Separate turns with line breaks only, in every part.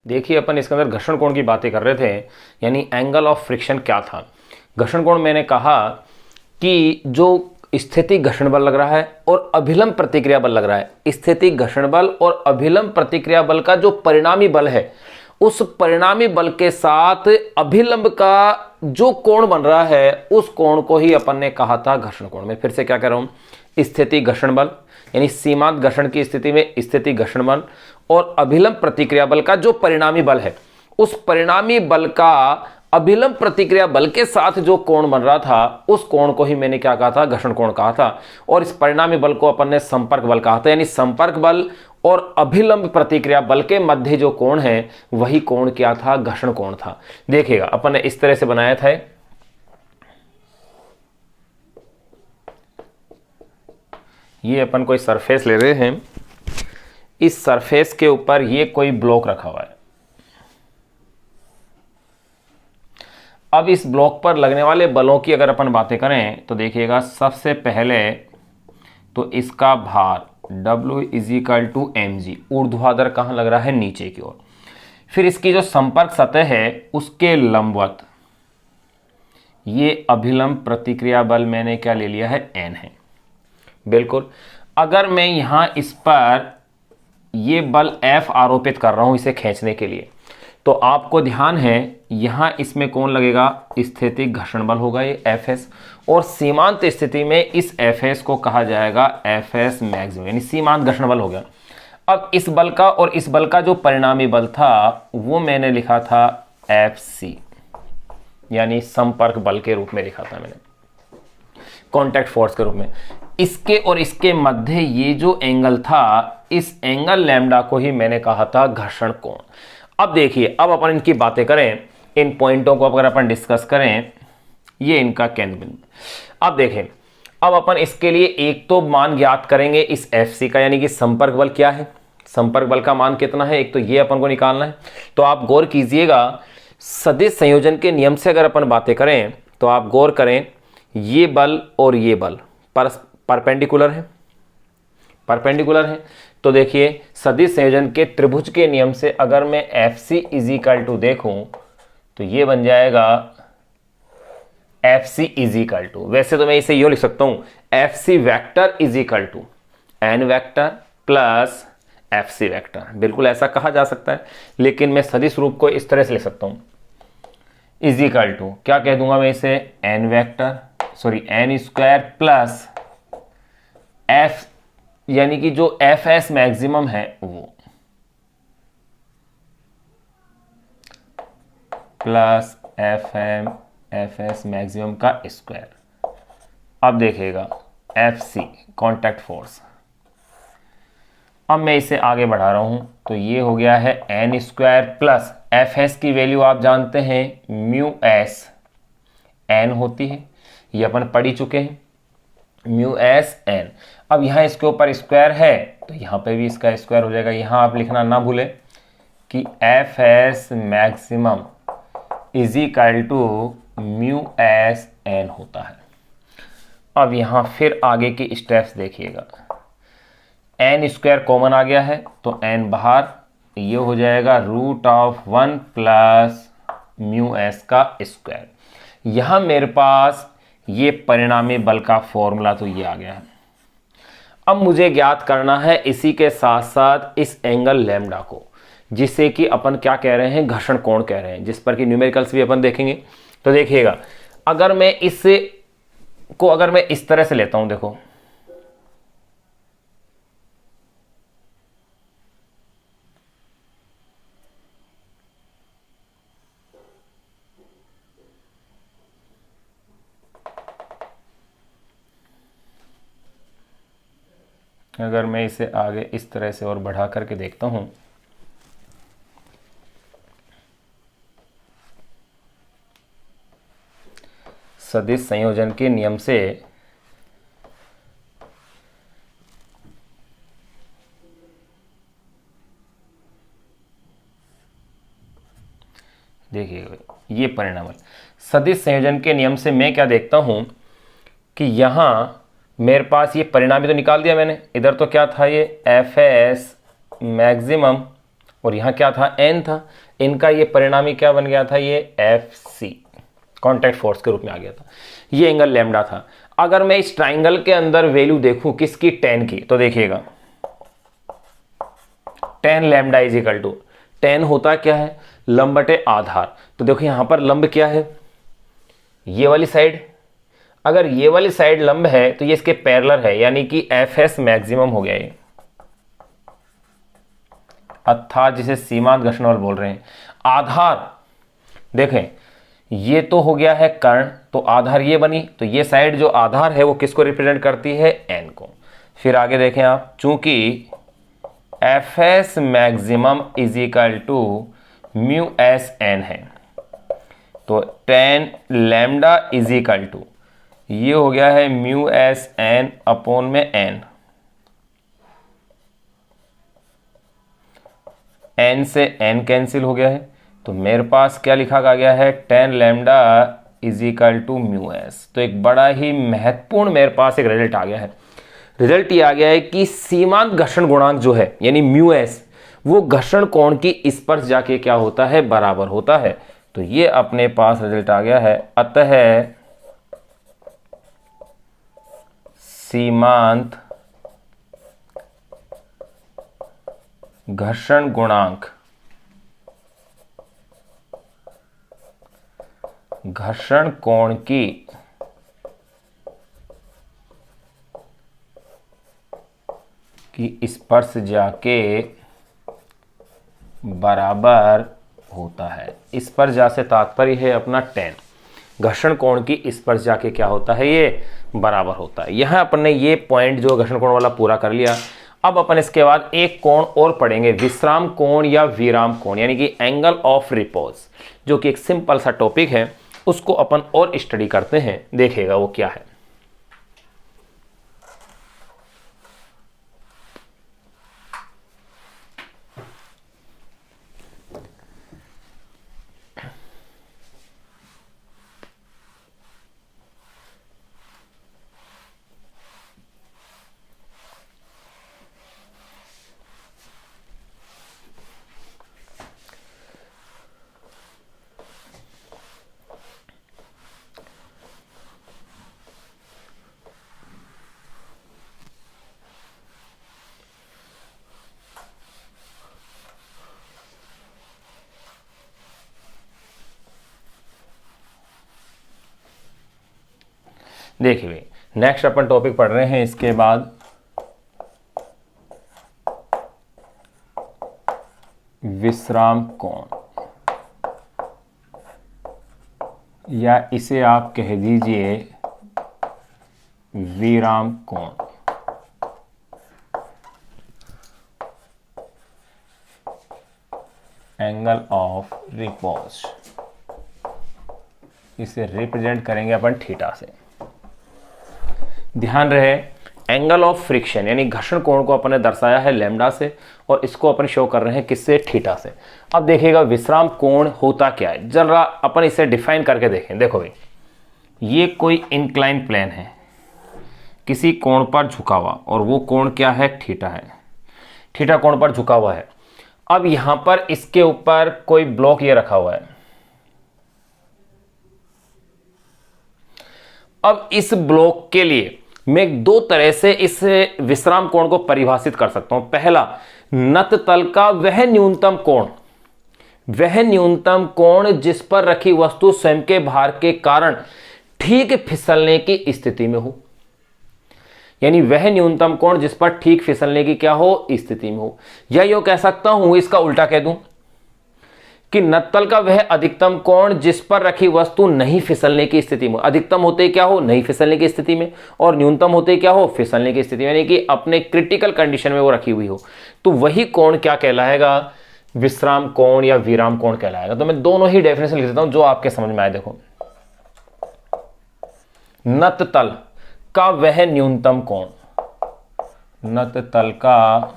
देखिए अपन इसके अंदर घर्षण कोण की बातें कर रहे थे, यानी एंगल ऑफ फ्रिक्शन क्या था। घर्षण कोण मैंने कहा कि जो स्थितिक घर्षण बल लग रहा है और अभिलंब प्रतिक्रिया बल लग रहा है, स्थितिक घर्षण बल और अभिलंब प्रतिक्रिया बल का जो परिणामी बल है, उस परिणामी बल के साथ अभिलंब का जो कोण बन रहा है उस कोण को ही अपन ने कहा था घर्षण कोण। मैं फिर से क्या कह रहा हूं, स्थितिक घर्षण बल यानी सीमांत घर्षण की स्थिति में स्थितिक घर्षण बल और अभिलंब प्रतिक्रिया बल का जो परिणामी बल है, उस परिणामी बल का अभिलंब प्रतिक्रिया बल के साथ जो कोण बन रहा था उस कोण को ही मैंने क्या कहा था, घर्षण कोण कहा था। और इस परिणामी बल को अपन ने संपर्क बल कहा था, यानी संपर्क बल और अभिलंब प्रतिक्रिया बल के मध्य जो कोण है वही कोण क्या था, घर्षण कोण था। देखिएगा अपन ने इस तरह से बनाया था, ये अपन कोई सरफेस ले रहे हैं, इस सरफेस के ऊपर ये कोई ब्लॉक रखा हुआ है। अब इस ब्लॉक पर लगने वाले बलों की अगर अपन बातें करें तो देखिएगा, सबसे पहले तो इसका भार W = mg, ऊर्ध्वाधर कहाँ लग रहा है, नीचे की ओर। फिर इसकी जो संपर्क सतह है उसके लंबवत ये अभिलंब प्रतिक्रिया बल मैंने क्या ले लिया है, n है। बिल्कुल, अगर मैं यहां इस पर ये बल F आरोपित कर रहा हूं इसे खींचने के लिए, तो आपको ध्यान है यहां इसमें कौन लगेगा, स्थितिक घर्षण बल होगा ये Fs, और सीमांत स्थिति में इस Fs को कहा जाएगा Fs मैक्सिमम, यानी सीमांत घर्षण बल हो गया। अब इस बल का और इस बल का जो परिणामी बल था वो मैंने लिखा था Fc, यानी संपर्क बल के रूप में लिखा था मैंने, कॉन्टैक्ट फोर्स के रूप में। इसके और इसके मध्य ये जो एंगल था, इस एंगल लैम्डा को ही मैंने कहा था घर्षण कोण। अब देखिए, अब अपन इनकी बातें करें, इन पॉइंटों को अगर अपन डिस्कस करें, ये इनका केंद्र बिंदु। अब देखें, अब अपन इसके लिए एक तो मान ज्ञात करेंगे इस Fc का, यानी कि संपर्क बल क्या है, संपर्क बल का मान कितना है, एक तो ये अपन को निकालना है। तो आप गौर कीजिएगा, सदिश संयोजन के नियम से अगर अपन बातें करें तो आप गौर करें, ये बल और ये बल परपेंडिकुलर है, परपेंडिकुलर है। तो देखिए, सदिश संयोजन के त्रिभुज के नियम से अगर मैं Fc = देखूं तो ये बन जाएगा Fc = वैसे तो मैं इसे यो लिख सकता हूं, Fc vector = n vector plus Fc vector, बिल्कुल ऐसा कहा जा सकता है। लेकिन मैं सदिश रूप को इस तरह से लिख सकता हूं, = क्या कह दूंगा मैं इसे, n स्क्वायर प्लस F, यानी कि जो Fs मैक्सिमम है वो, प्लस Fs मैक्सिमम का स्क्वायर। अब देखिएगा Fc कॉन्टैक्ट फोर्स, अब मैं इसे आगे बढ़ा रहा हूं तो ये हो गया है n स्क्वायर प्लस Fs की वैल्यू आप जानते हैं μs n होती है, ये अपन पढ़ ही चुके हैं, μs n। अब यहां इसके ऊपर स्क्वायर है तो यहां पे भी इसका स्क्वायर हो जाएगा। यहां आप लिखना ना भूले कि Fs मैक्सिमम = μs n होता है। अब यहां फिर आगे की स्टेप्स देखिएगा, n स्क्वायर कॉमन आ गया है तो n बाहर, ये हो जाएगा √1 प्लस μs का स्क्वायर। यहां मेरे पास ये परिणामी बल का फॉर्मूला तो ये आ गया है। अब मुझे ज्ञात करना है इसी के साथ साथ इस एंगल लैम्डा को, जिसे कि अपन क्या कह रहे हैं, घर्षण कोण कह रहे हैं, जिस पर कि न्यूमेरिकल्स भी अपन देखेंगे। तो देखिएगा, अगर मैं इस तरह से लेता हूं, देखो अगर मैं इसे आगे इस तरह से और बढ़ा करके देखता हूं, सदिश संयोजन के नियम से देखिएगा, ये परिणाम सदिश संयोजन के नियम से मैं क्या देखता हूं कि यहां मेरे पास ये परिणामी तो निकाल दिया मैंने, इधर तो क्या था, ये Fs मैक्सिमम और यहाँ क्या था, एन था। इनका ये परिणामी क्या बन गया था, ये एफ सी, कॉन्टैक्ट फोर्स के रूप में आ गया था। ये एंगल लैम्डा था। अगर मैं इस ट्राइंगल के अंदर वैल्यू देखूं किसकी, टेन की, तो देखिएगा tan lambda is equal to, tan होता क्या है, लंब बटे आधार। तो देखो यहां पर लंब क्या है, ये वाली साइड। अगर ये वाली साइड लंब है तो ये इसके पैरेलल है, यानी कि एफ एस मैक्सिमम हो गया ये, अर्थात जिसे सीमांत घर्षण बल बोल रहे हैं। आधार देखें, ये तो हो गया है कर्ण, तो आधार ये बनी, तो ये साइड जो आधार है वो किसको रिप्रेजेंट करती है, एन को। फिर आगे देखें आप, चूंकि F S maximum is equal to mu S N है, तो tan lambda is equal to, ये हो गया है म्यू एस एन अपॉन में एन, एन से एन कैंसिल हो गया है, तो मेरे पास क्या लिखा गया है, tan lambda is equal to mu S. तो एक बड़ा ही महत्वपूर्ण मेरे पास एक रिजल्ट आ गया है। रिजल्ट ये आ गया है कि सीमांत घर्षण गुणांक जो है यानी म्यू एस, वो घर्षण कोण की स्पर्श जाके क्या होता है, बराबर होता है। तो ये अपने पास रिजल्ट आ गया है। अतः सीमांत घर्षण गुणांक घर्षण कोण की स्पर्श जाके बराबर होता है। स्पर्श जा से तात्पर्य है अपना टेन, घर्षण कोण की स्पर्श जाके क्या होता है, ये बराबर होता है। यहां अपन ने ये पॉइंट जो घर्षण कोण वाला पूरा कर लिया। अब अपन इसके बाद एक कोण और पढ़ेंगे, विश्राम कोण या विराम कोण, यानी कि एंगल ऑफ रिपोज, जो कि एक सिंपल सा टॉपिक है, उसको अपन और स्टडी करते हैं। देखिएगा वो क्या है। देखिए नेक्स्ट अपन टॉपिक पढ़ रहे हैं इसके बाद, विश्राम कोण, या इसे आप कह दीजिए विराम कोण। एंगल ऑफ रिपोज, इसे रिप्रेजेंट करेंगे अपन थीटा से। ध्यान रहे, एंगल ऑफ फ्रिक्शन यानी घर्षण कोण को अपन ने दर्शाया है लैम्डा से, और इसको अपन शो कर रहे हैं किससे, थीटा से। अब देखिएगा विश्राम कोण होता क्या है, जरा अपन इसे डिफाइन करके देखें। देखो भाई, ये कोई इंक्लाइन प्लेन है किसी कोण पर झुका हुआ, और वो कोण क्या है, थीटा है। थीटा कोण पर झुका हुआ है। अब यहां पर इसके ऊपर कोई ब्लॉक ये रखा हुआ है। अब इस ब्लॉक के लिए मैं दो तरह से इस विश्राम कोण को परिभाषित कर सकता हूं। पहला, नत तल का वह न्यूनतम कोण, वह न्यूनतम कोण जिस पर रखी वस्तु स्वयं के भार के कारण ठीक फिसलने की स्थिति में हो, यानी वह न्यूनतम कोण जिस पर ठीक फिसलने की क्या हो, स्थिति में हो। या यूं कह सकता हूं, इसका उल्टा कह दूं कि नत्तल का वह अधिकतम कोण जिस पर रखी वस्तु नहीं फिसलने की स्थिति में। अधिकतम होते क्या हो, नहीं फिसलने की स्थिति में, और न्यूनतम होते क्या हो, फिसलने की स्थिति में, यानी कि अपने क्रिटिकल कंडीशन में वो रखी हुई हो। तो वही कोण क्या कहलाएगा, विश्राम कोण या विराम कोण कहलाएगा। तो मैं दोनों ही डेफिनेशन लिख देता हूं जो आपके समझ में आए। देखो, नत तल का वह न्यूनतम कोण, नत तल का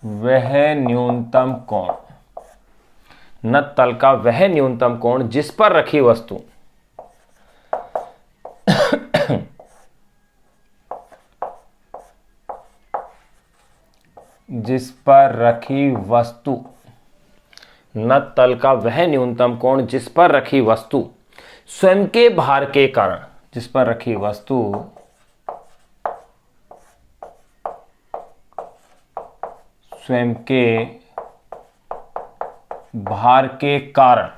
वह न्यूनतम कोण, नत तल का वह न्यूनतम कोण जिस पर रखी वस्तु जिस पर रखी वस्तु, नत तल का वह न्यूनतम कोण जिस पर रखी वस्तु स्वयं के भार के कारण, जिस पर रखी वस्तु स्वयं के भार के कारण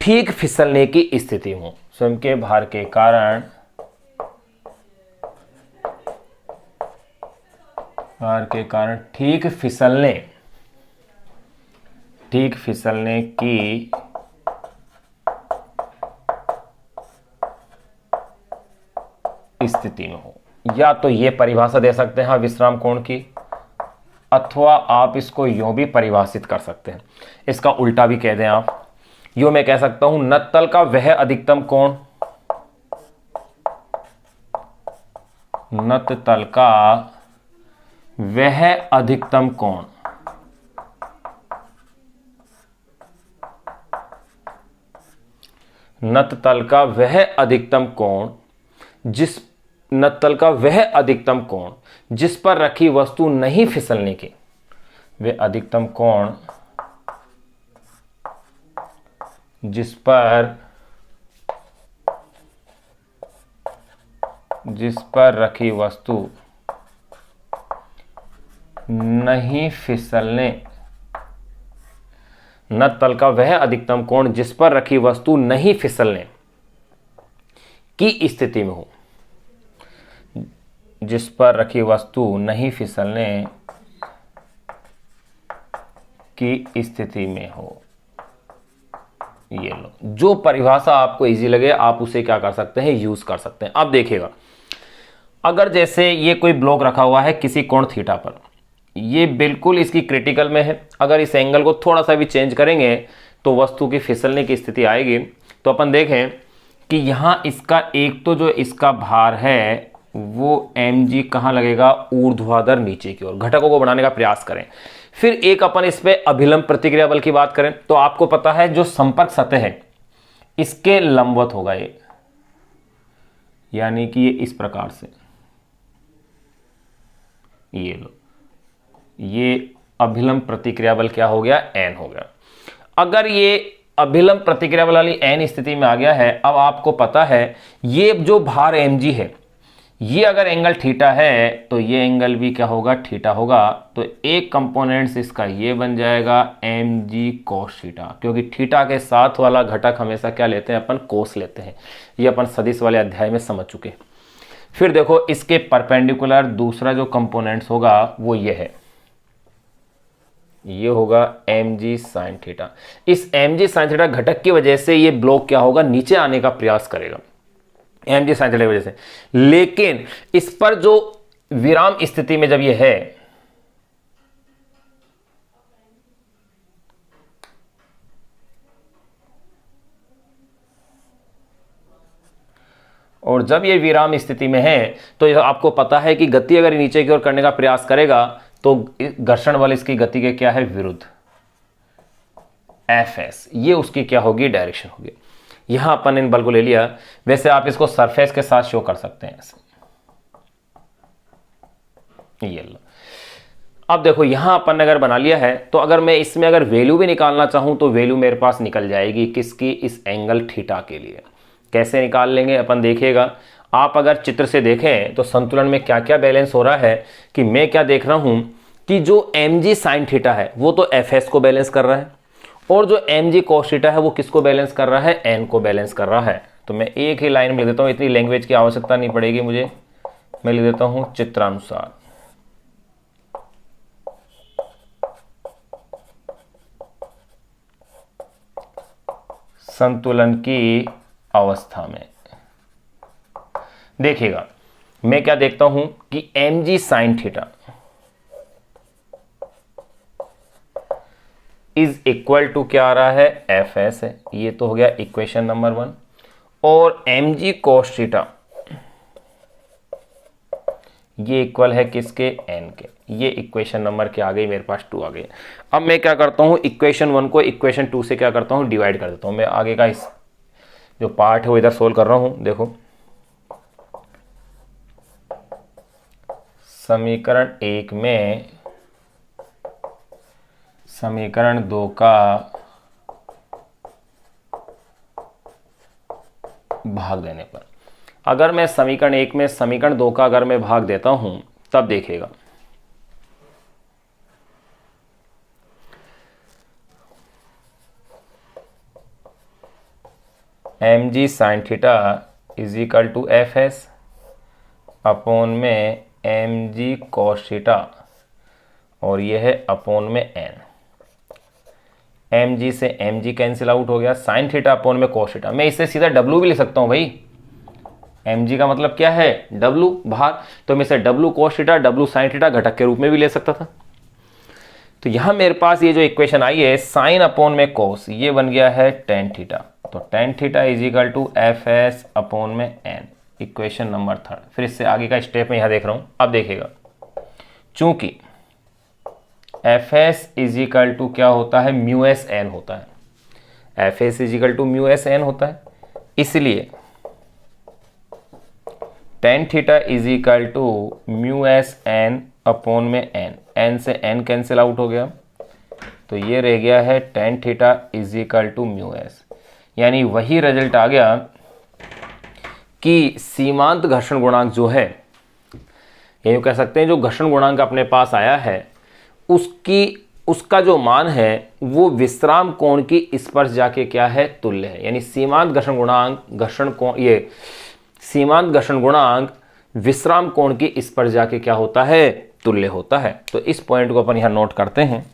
ठीक फिसलने की स्थिति में, स्वयं के भार के कारण, भार के कारण ठीक फिसलने की स्थिति में हो। या तो ये परिभाषा दे सकते हैं विश्राम कोण की, अथवा आप इसको यूं भी परिभाषित कर सकते हैं, इसका उल्टा भी कह दें आप। यूं मैं कह सकता हूं नत तल का वह अधिकतम कोण, नत तल का वह अधिकतम कोण नत तल का वह अधिकतम कोण जिस नत तल का वह अधिकतम कोण जिस पर रखी वस्तु नहीं फिसलने की, वह अधिकतम कोण जिस पर रखी वस्तु नहीं फिसलने, नत तल का वह अधिकतम कोण जिस पर रखी वस्तु नहीं फिसलने की स्थिति में हो, जिस पर रखी वस्तु नहीं फिसलने की स्थिति में हो। ये लो, जो परिभाषा आपको इजी लगे आप उसे क्या कर सकते हैं, यूज कर सकते हैं। अब देखिएगा, अगर जैसे ये कोई ब्लॉक रखा हुआ है किसी कोण थीटा पर, ये बिल्कुल इसकी क्रिटिकल में है, अगर इस एंगल को थोड़ा सा भी चेंज करेंगे तो वस्तु की फिसलने की स्थिति आएगी। तो अपन देखें कि यहाँ इसका एक तो जो इसका भार है वो mg कहाँ लगेगा, ऊर्ध्वाधर नीचे की ओर। घटकों को बनाने का प्रयास करें। फिर एक अपन इस पे अभिलंब प्रतिक्रिया बल की बात करें तो आपको पता है जो संपर्क सतह है इसके लंबवत होगा ये, यानी कि ये इस प्रकार से, ये लो, ये अभिलंब प्रतिक्रिया बल क्या हो गया, n हो गया। अगर ये अभिलंब प्रतिक्रिया बल वाली n स्थिति में आ गया है, अब आपको पता है ये जो भार mg है, ये अगर एंगल थीटा है तो ये एंगल भी क्या होगा, थीटा होगा। तो एक कंपोनेंट्स इसका ये बन जाएगा mg cos थीटा, क्योंकि थीटा के साथ वाला घटक हमेशा क्या लेते हैं अपन, कोस लेते हैं। ये अपन सदिश वाले अध्याय में समझ चुके हैं। फिर देखो इसके परपेंडिकुलर दूसरा जो कंपोनेंट्स होगा वो ये है, ये होगा mg sin थीटा। इस mg sin थीटा घटक की वजह से ये ब्लॉक क्या होगा, नीचे आने का प्रयास करेगा mg sin थीटा की वजह से। लेकिन इस पर जो विराम स्थिति में जब ये है, और जब ये विराम स्थिति में है तो आपको पता है कि गति अगर नीचे की ओर करने का प्रयास करेगा तो घर्षण बल इसकी गति के क्या है, विरुद्ध, Fs, ये उसकी क्या होगी, डायरेक्शन होगी। यहां अपन इन बल को ले लिया। वैसे आप इसको सरफेस के साथ शो कर सकते हैं ऐसे, ये लो। अब देखो यहां अपन ने अगर बना लिया है तो अगर मैं इसमें अगर वैल्यू भी निकालना चाहूं तो वैल्यू मेरे पास निकल जाएगी किसकी, इस एंगल थीटा के लिए। कैसे निकाल लेंगे अपन देखिएगा। आप अगर चित्र से देखें तो संतुलन में क्या क्या बैलेंस हो रहा है, कि मैं क्या देख रहा हूं कि जो mg sin थीटा है वो तो fs को बैलेंस कर रहा है, और जो mg cos थीटा है वो किसको बैलेंस कर रहा है, n को बैलेंस कर रहा है। तो मैं एक ही लाइन में लिख देता हूं, इतनी लैंग्वेज की आवश्यकता नहीं पड़ेगी मुझे। मैं लिख देता हूं चित्रानुसार। संतुलन की अवस्था में देखिएगा मैं क्या देखता हूं कि mg sin theta is equal to क्या आ रहा है, fs है। ये तो हो गया इक्वेशन नंबर 1। और mg cos थीटा ये इक्वल है किसके, n के। ये इक्वेशन नंबर क्या आ गई मेरे पास, 2 आ गई। अब मैं क्या करता हूं, इक्वेशन 1 को इक्वेशन 2 से क्या करता हूं, डिवाइड कर देता हूं। मैं आगे का इस जो पार्ट है वो इधर सोल्व कर रहा हूं। देखो समीकरण 1 में समीकरण 2 का भाग देने पर, अगर मैं समीकरण 1 में समीकरण 2 का अगर मैं भाग देता हूं तब देखिएगा mg sin theta is equal to F S upon में mg cos थीटा और यह है अपॉन में n। mg से mg कैंसिल आउट हो गया, sin थीटा अपॉन में cos थीटा। मैं इससे सीधा w भी लिख सकता हूं भाई, mg का मतलब क्या है w भार, तो मैं इसे w cos theta w sin theta घटक के रूप में भी ले सकता था। तो यहां मेरे पास ये जो इक्वेशन आई है साइन अपॉन में cos, ये बन गया है tan थीटा, तो tan theta is equal to F S upon में n, इक्वेशन नंबर 3। फिर इससे आगे का स्टेप में यहां देख रहा हूं, अब देखिएगा चूंकि F S is equal to क्या होता है म्यू एस एन होता है, F S is equal to mu S N होता है, इसलिए tan theta is equal to mu S N upon में एन, एन से एन कैंसिल आउट हो गया, तो ये रह गया है tan theta is equal to mu S. यानी वही रिजल्ट आ गया कि सीमांत घर्षण गुणांक जो है, ये कह सकते हैं जो घर्षण गुणांक अपने पास आया है उसका जो मान है वो विश्राम कोण की स्पर्श जाके क्या है तुल्य है। यानी सीमांत घर्षण गुणांक सीमांत घर्षण गुणांक विश्राम कोण की स्पर्श जाके क्या होता है तुल्य होता है। तो इस पॉइंट को अपन यहां नोट करते हैं।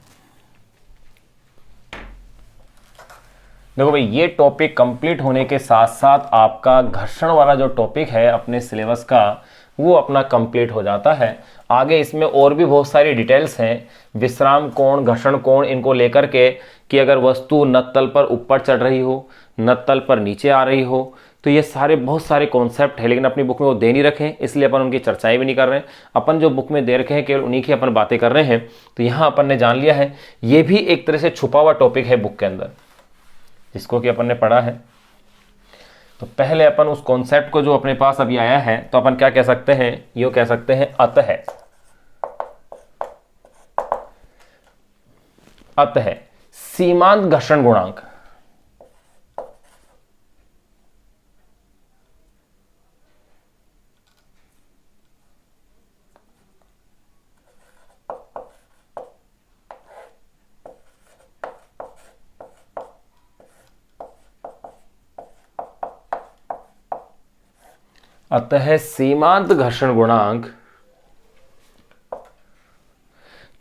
देखो भाई, ये टॉपिक कंप्लीट होने के साथ साथ आपका घर्षण वाला जो टॉपिक है अपने सिलेबस का वो अपना कंप्लीट हो जाता है। आगे इसमें और भी बहुत सारी डिटेल्स हैं, विश्राम कोण, घर्षण कोण, इनको लेकर के कि अगर वस्तु नत्तल पर ऊपर चढ़ रही हो, नत्तल पर नीचे आ रही हो, तो ये सारे बहुत सारे कॉन्सेप्ट है, लेकिन अपनी बुक में वो दे नहीं रखे, इसलिए अपन उनकी चर्चाएं भी नहीं कर रहे हैं। अपन जो बुक में दे रखे हैं केवल उन्हीं की अपन बातें कर रहे हैं। तो यहाँ अपन ने जान लिया है ये भी एक तरह से छुपा हुआ टॉपिक है बुक के अंदर, जिसको कि अपन ने पढ़ा है। तो पहले अपन उस कॉन्सेप्ट को जो अपने पास अभी आया है, तो अपन क्या कह सकते हैं, यो कह सकते हैं अतः सीमांत घर्षण गुणांक अतः सीमांत घर्षण गुणांक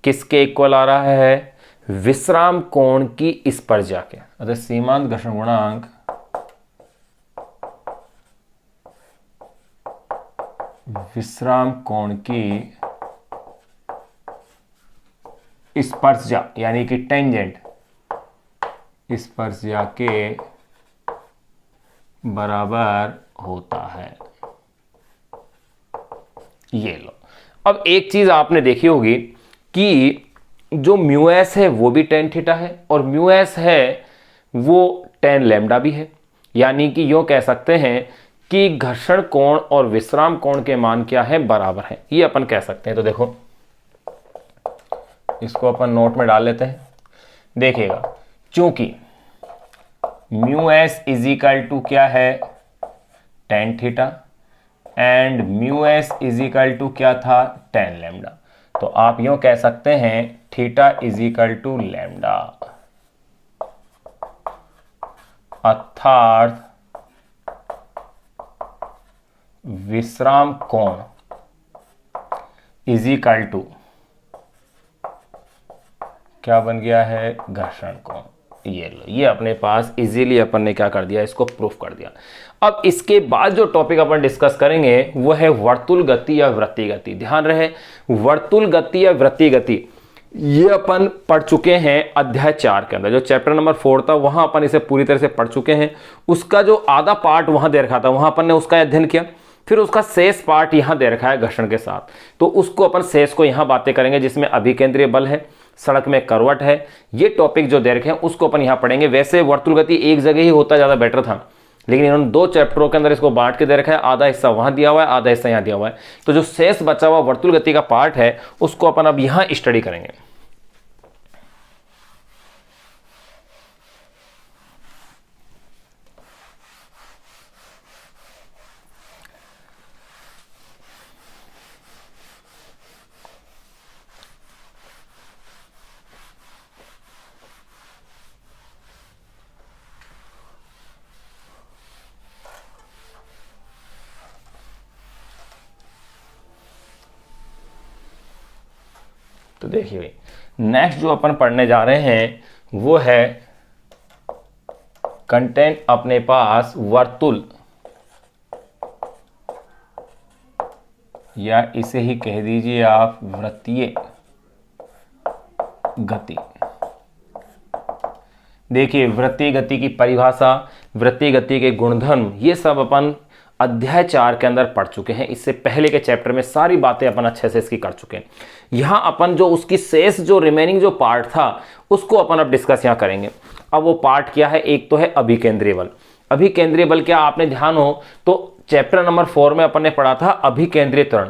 किसके इक्वल आ रहा है, विश्राम कोण की स्पर्श जाके। अतः सीमांत घर्षण गुणांक विश्राम कोण की स्पर्शजा यानी कि टेंजेंट स्पर्शजा के बराबर होता है। ये लो, अब एक चीज आपने देखी होगी कि जो म्यू एस है वो भी tan थीटा है और म्यू एस है वो tan लैम्डा भी है। यानी कि यूं कह सकते हैं कि घर्षण कोण और विश्राम कोण के मान क्या है, बराबर है, ये अपन कह सकते हैं। तो देखो इसको अपन नोट में डाल लेते हैं। देखिएगा, चूंकि mu S is equal to क्या है tan theta and mu S is equal to क्या था tan लैम्डा, तो आप यूं कह सकते हैं theta is equal to lambda, अर्थात विश्राम कोण इज इक्वल टू क्या बन गया है, घर्षण कोण। ये लो, ये अपने पास इजीली अपन ने क्या कर दिया, इसको प्रूफ कर दिया। अब इसके बाद जो टॉपिक अपन डिस्कस करेंगे वो है वर्तुल गति या वृत्तीय गति। ध्यान रहे, वर्तुल गति या वृत्तीय गति ये अपन पढ़ चुके हैं अध्याय 4 के अंदर। जो चैप्टर नंबर 4 था वहां अपन इसे पूरी तरह से पढ़ चुके हैं। उसका जो आधा पार्ट वहां दे रखा था वहां अपन ने उसका अध्ययन किया, फिर उसका शेष पार्ट यहां दे रखा है घर्षण के साथ, तो उसको अपन शेष को यहां बातें करेंगे, जिसमें अभिकेंद्रीय बल है, सड़क में करवट है, ये टॉपिक जो दे रखे हैं उसको अपन यहां पढ़ेंगे। वैसे वर्तुल गति एक जगह ही होता ज्यादा बेटर था, लेकिन इन्होंने 2 चैप्टरों के अंदर इसको बांट के दे रखा है, आधा हिस्सा वहां दिया हुआ है, आधा हिस्सा यहां दिया हुआ है। तो जो शेष बचा हुआ वर्तुल गति का पार्ट है उसको अपन अब यहां स्टडी करेंगे। तो देखिए भाई, नेक्स्ट जो अपन पढ़ने जा रहे हैं वो है कंटेंट अपने पास वर्तुल, या इसे ही कह दीजिए आप वृत्तीय गति। देखिए, वृत्तीय गति की परिभाषा, वृत्तीय गति के गुणधर्म, ये सब अपन अध्याय 4 के अंदर पढ़ चुके हैं। इससे पहले के चैप्टर में सारी बातें अपन अच्छे से इसकी कर चुके हैं। यहां अपन जो उसकी शेष जो रिमेनिंग जो पार्ट था उसको अपन अब डिस्कस यहां करेंगे। अब वो पार्ट क्या है, एक तो है अभिकेंद्रीय बल। अभिकेंद्रीय बल क्या, आपने ध्यान हो तो चैप्टर नंबर 4 में अपन ने पढ़ा था अभिकेंद्रीय त्वरण।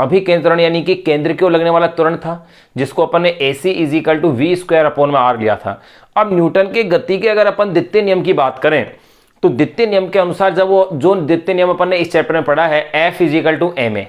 अभिकेंद्रीय त्वरण यानी कि केंद्र की ओर लगने वाला त्वरण था, जिसको अपन ने AC = v²/r लिया था। अब न्यूटन के गति के अगर अपन द्वितीय नियम की बात करें तो द्वितीय नियम के अनुसार जब वो जो द्वितीय नियम अपन ने इस चैप्टर में पढ़ा है F = ma,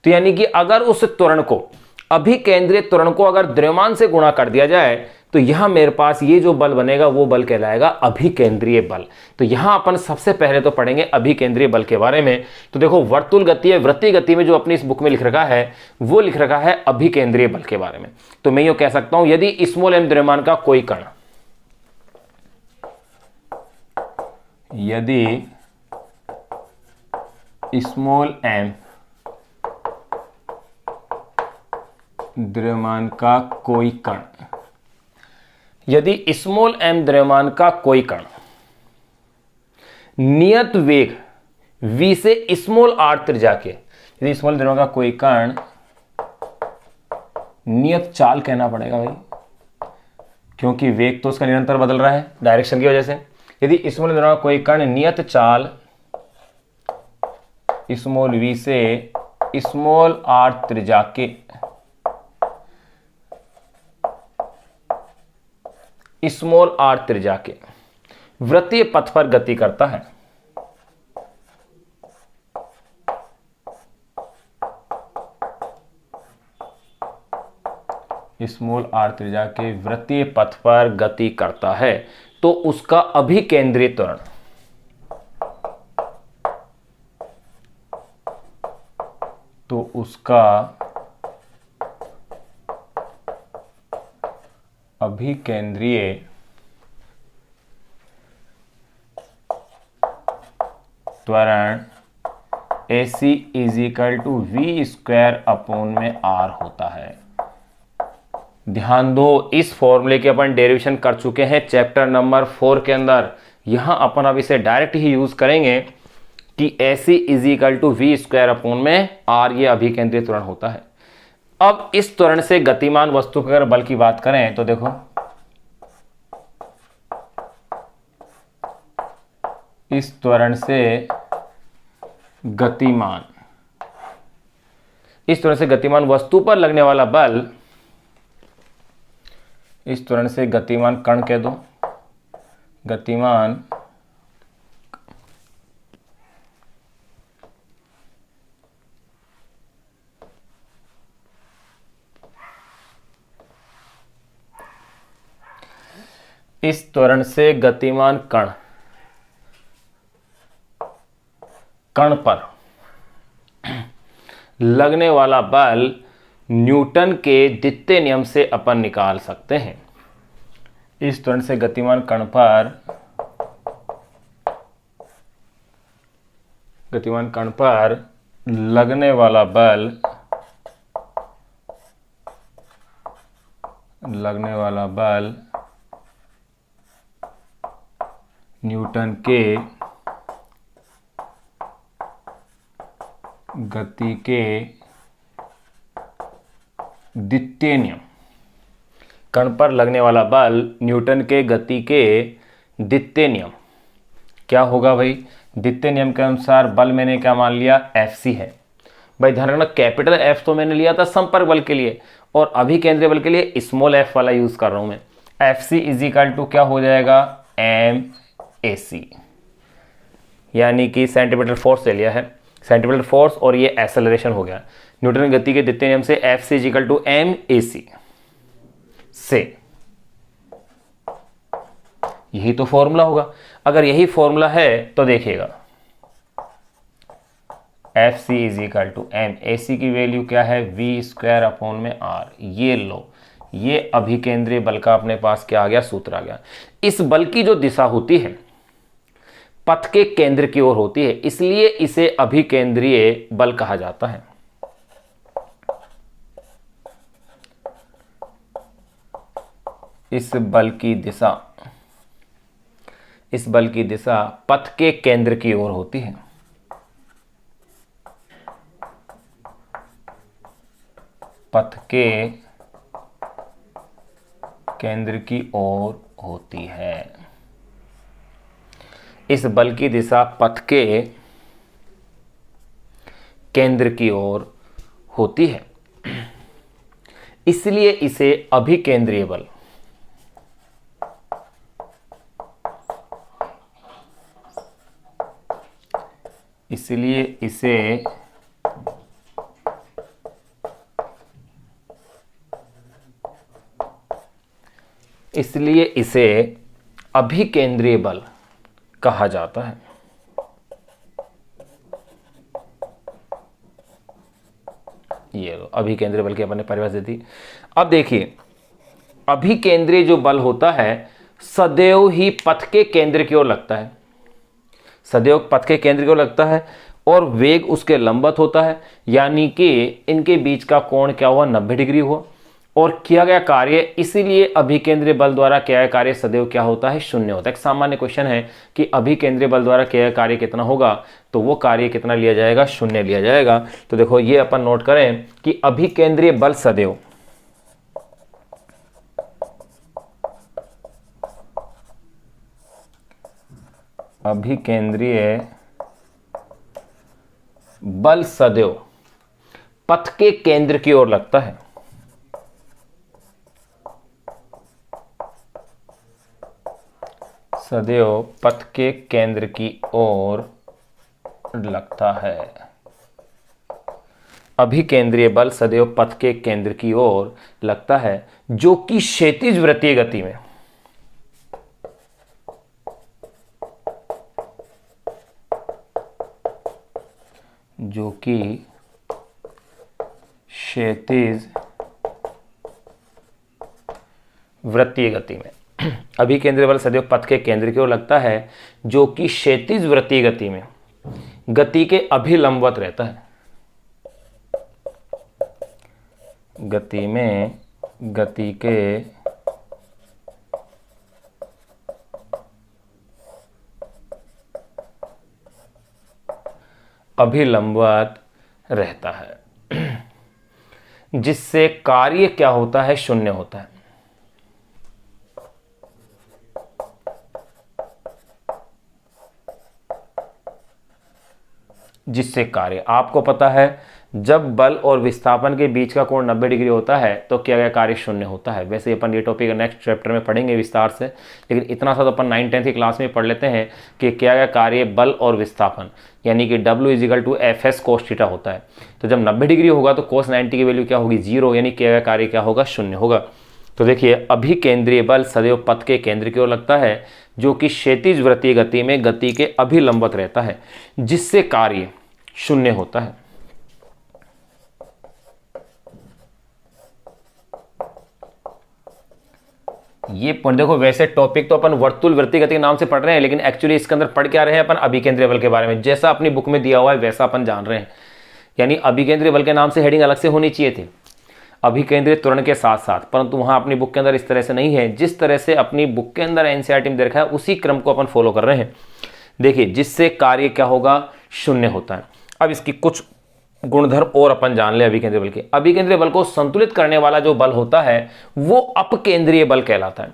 तो यानी कि अगर उस त्वरण को, अभिकेंद्रीय त्वरण को अगर द्रव्यमान से गुणा कर दिया जाए तो यहां मेरे पास ये जो बल बनेगा वो बल कहलाएगा अभिकेंद्रीय बल। तो यहां अपन सबसे पहले तो पढ़ेंगे अभिकेंद्रीय बल के बारे में। तो देखो, वर्तुल गति, वृत्तीय गति में जो अपनी इस बुक में लिख रखा है वो लिख रखा है अभिकेंद्रीय बल के बारे में। तो मैं ये कह सकता हूं, यदि स्मॉल m द्रव्यमान का कोई कण, यदि स्मॉल m द्रव्यमान का कोई कण, यदि स्मॉल m द्रव्यमान का कोई कण नियत वेग v से स्मॉल r त्रिज्या के, यदि स्मॉल द्रव्यमान का कोई कण नियत चाल कहना पड़ेगा भाई, क्योंकि वेग तो उसका निरंतर बदल रहा है डायरेक्शन की वजह से। यदि स्मॉल द्रव्यमान का कोई कण नियत चाल स्मॉल v से स्मॉल r त्रिज्या के स्मॉल r त्रिज्या के वृत्तीय पथ पर गति करता है, स्मॉल r त्रिज्या के वृत्तीय पथ पर गति करता है, तो उसका अभिकेंद्रीय त्वरण, तो उसका अभिकेंद्रीय त्वरण AC = v²/r होता है। ध्यान दो, इस फॉर्मूले के अपन डेरिवेशन कर चुके हैं चैप्टर नंबर 4 के अंदर। यहां अपन अब इसे डायरेक्ट ही यूज करेंगे कि AC = v²/r, ये अभिकेंद्रीय त्वरण होता है। अब इस त्वरण से गतिमान वस्तु की अगर बल की बात करें तो देखो, इस त्वरण से गतिमान, इस त्वरण से गतिमान वस्तु पर लगने वाला बल, इस त्वरण से गतिमान कण कह दो, गतिमान इस त्वरण से गतिमान कण, कण पर लगने वाला बल न्यूटन के द्वितीय नियम से अपन निकाल सकते हैं। इस त्वरण से गतिमान कण पर, गतिमान कण पर लगने वाला बल, लगने वाला बल न्यूटन के गति के द्वितीय नियम, कण पर लगने वाला बल न्यूटन के गति के द्वितीय नियम क्या होगा भाई? द्वितीय नियम के अनुसार बल मैंने क्या मान लिया? Fc है भाई। ध्यान रखना, कैपिटल F तो मैंने लिया था संपर्क बल के लिए, और अभिकेंद्रीय बल के लिए स्मॉल f वाला यूज कर रहा हूं मैं। Fc = क्या हो जाएगा? MAC, यानी कि सेंटीमीटर फोर्स ले लिया है, सेंटीमीटर फोर्स, और ये एक्सेलरेशन हो गया। न्यूटन की गति के द्वितीय नियम से Fc = MAC से, यही तो फॉर्मूला होगा। अगर यही फॉर्मूला है तो देखिएगा, F C is equal to M, A C की वैल्यू क्या है वी स्क्वायर अपॉन में आर। ये लो, ये अभिकेंद्रीय बल का अपने पास क्या आ गया, सूत्र आ गया। इस बल की जो दिशा होती है पथ के केंद्र की ओर होती है, इसलिए इसे अभिकेंद्रीय बल कहा जाता है। इस बल की दिशा पथ के केंद्र की ओर होती है। पथ के केंद्र की ओर होती है। इस बल की दिशा पथ के केंद्र की ओर होती है, इसलिए इसे अभिकेंद्रीय बल अभिकेंद्रीय बल कहा जाता है। ये लो, अभिकेंद्रीय बल की अपन ने परिभाषा दी थी। अब देखिए, अभिकेंद्रीय जो बल होता है सदैव ही पथ के केंद्र की ओर लगता है, सदैव पथ के केंद्र की ओर लगता है और वेग उसके लंबवत होता है, यानी कि इनके बीच का कोण क्या हुआ, 90 डिग्री हुआ। और किया गया कार्य, इसीलिए अभिकेंद्रीय बल द्वारा किया गया कार्य सदैव क्या होता है, शून्य होता है। एक सामान्य क्वेश्चन है कि अभिकेंद्रीय बल द्वारा किया गया कार्य कितना होगा, तो वो कार्य कितना लिया जाएगा, शून्य लिया जाएगा। तो देखो ये अपन नोट करें कि अभिकेंद्रीय बल सदैव पथ के केंद्र की ओर लगता है। सदैव पथ के केंद्र की ओर लगता है। अभिकेंद्रीय बल सदैव पथ के केंद्र की ओर लगता है, जो कि क्षैतिज वृत्तीय गति में अभिकेंद्रीय बल सदैव पथ के केंद्र की ओर लगता है, जो कि क्षैतिज वृत्तीय गति में गति के अभिलंबवत रहता है। गति के अभिलंबवत रहता है, जिससे कार्य क्या होता है, शून्य होता है। जिससे कार्य, आपको पता है जब बल और विस्थापन के बीच का कोण 90 डिग्री होता है तो किया गया कार्य शून्य होता है। वैसे अपन ये टॉपिक नेक्स्ट चैप्टर में पढ़ेंगे विस्तार से, लेकिन इतना सा तो अपन 9-10 की क्लास में पढ़ लेते हैं कि किया गया कार्य बल और विस्थापन, यानी कि W = FS cos थीटा होता है। तो जब 90 डिग्री होगा तो cos 90 की वैल्यू क्या होगी, 0, यानी किया गया कार्य क्या होगा, शून्य होगा। तो देखिए, अभिकेंद्रीय बल सदैव पथ के केंद्र की ओर लगता है, जो कि क्षैतिज वृत्तीय गति में गति के अभिलंबवत रहता है, जिससे कार्य शून्य होता है। ये पॉइंट देखो, वैसे टॉपिक तो अपन वर्तुल वृत्तीय गति के नाम से पढ़ रहे हैं, लेकिन एक्चुअली इसके अंदर पढ़ क्या रहे हैं अपन, अभिकेंद्रीय बल के बारे में। जैसा अपनी बुक में दिया हुआ है वैसा अपन जान रहे हैं, यानी अभिकेंद्रीय बल के नाम से हेडिंग अलग से होनी चाहिए थी, अभिकेंद्रीय त्वरण के साथ साथ, परंतु वहां अपनी बुक के अंदर इस तरह से नहीं है। जिस तरह से अपनी बुक के अंदर एनसीईआरटी में दे रखा है उसी क्रम को अपन फॉलो कर रहे हैं। देखिए, जिससे कार्य क्या होगा, शून्य होता है। अब इसकी कुछ गुणधर्म और अपन जान ले अभिकेंद्रीय बल के। अभिकेंद्रीय बल को संतुलित करने वाला जो बल होता है वो अपकेंद्रीय बल कहलाता है।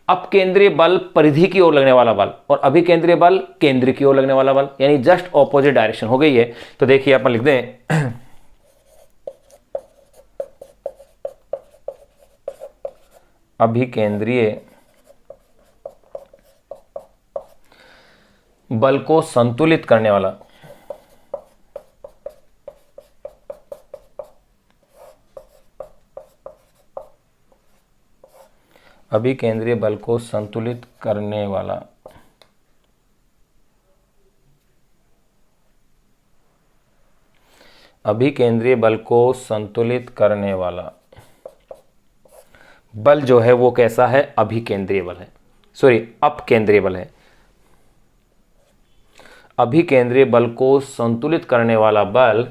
अपकेंद्रीय बल परिधि की ओर लगने वाला बल और अभिकेंद्रीय बल केंद्र की ओर लगने वाला बल, यानी जस्ट ऑपोजिट डायरेक्शन हो गई है। तो देखिए अपन लिख दें अभिकेंद्रीय बल को संतुलित करने वाला अभिकेंद्रीय बल को संतुलित करने वाला अभिकेंद्रीय बल को संतुलित करने वाला बल जो है वो कैसा है? अभिकेंद्रीय बल है, सॉरी अपकेंद्रीय बल है। अभिकेंद्रीय बल को संतुलित करने वाला बल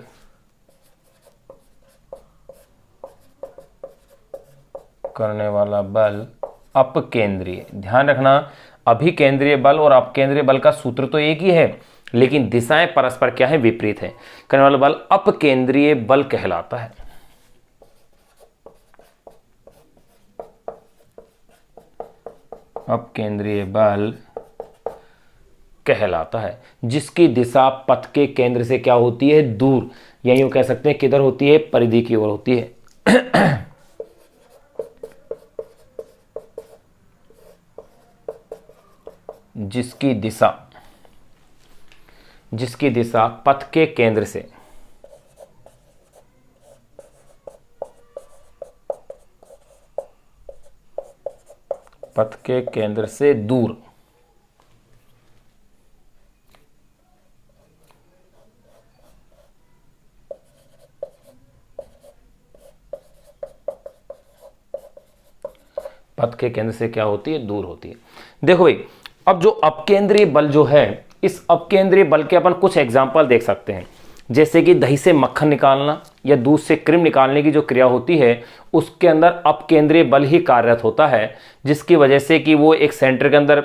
अपकेंद्रीय। ध्यान रखना, अभिकेंद्रीय बल और अपकेंद्रीय बल का सूत्र तो एक ही है, लेकिन दिशाएं परस्पर क्या है? विपरीत है। करने वाला बल अपकेंद्रीय बल कहलाता है। अपकेंद्रीय बल कहलाता है, जिसकी दिशा पथ के केंद्र से क्या होती है? दूर, या यूं कह सकते हैं किधर होती है? परिधि की ओर होती है। जिसकी दिशा पथ के केंद्र से दूर। पथ के केंद्र से क्या होती है? दूर होती है। देखो भाई, अब जो अपकेंद्रीय बल जो है, इस अपकेंद्रीय बल के अपन कुछ एग्जाम्पल देख सकते हैं। जैसे कि दही से मक्खन निकालना या दूध से क्रीम निकालने की जो क्रिया होती है, उसके अंदर अपकेंद्रीय बल ही कार्यरत होता है, जिसकी वजह से कि वो एक सेंटर के अंदर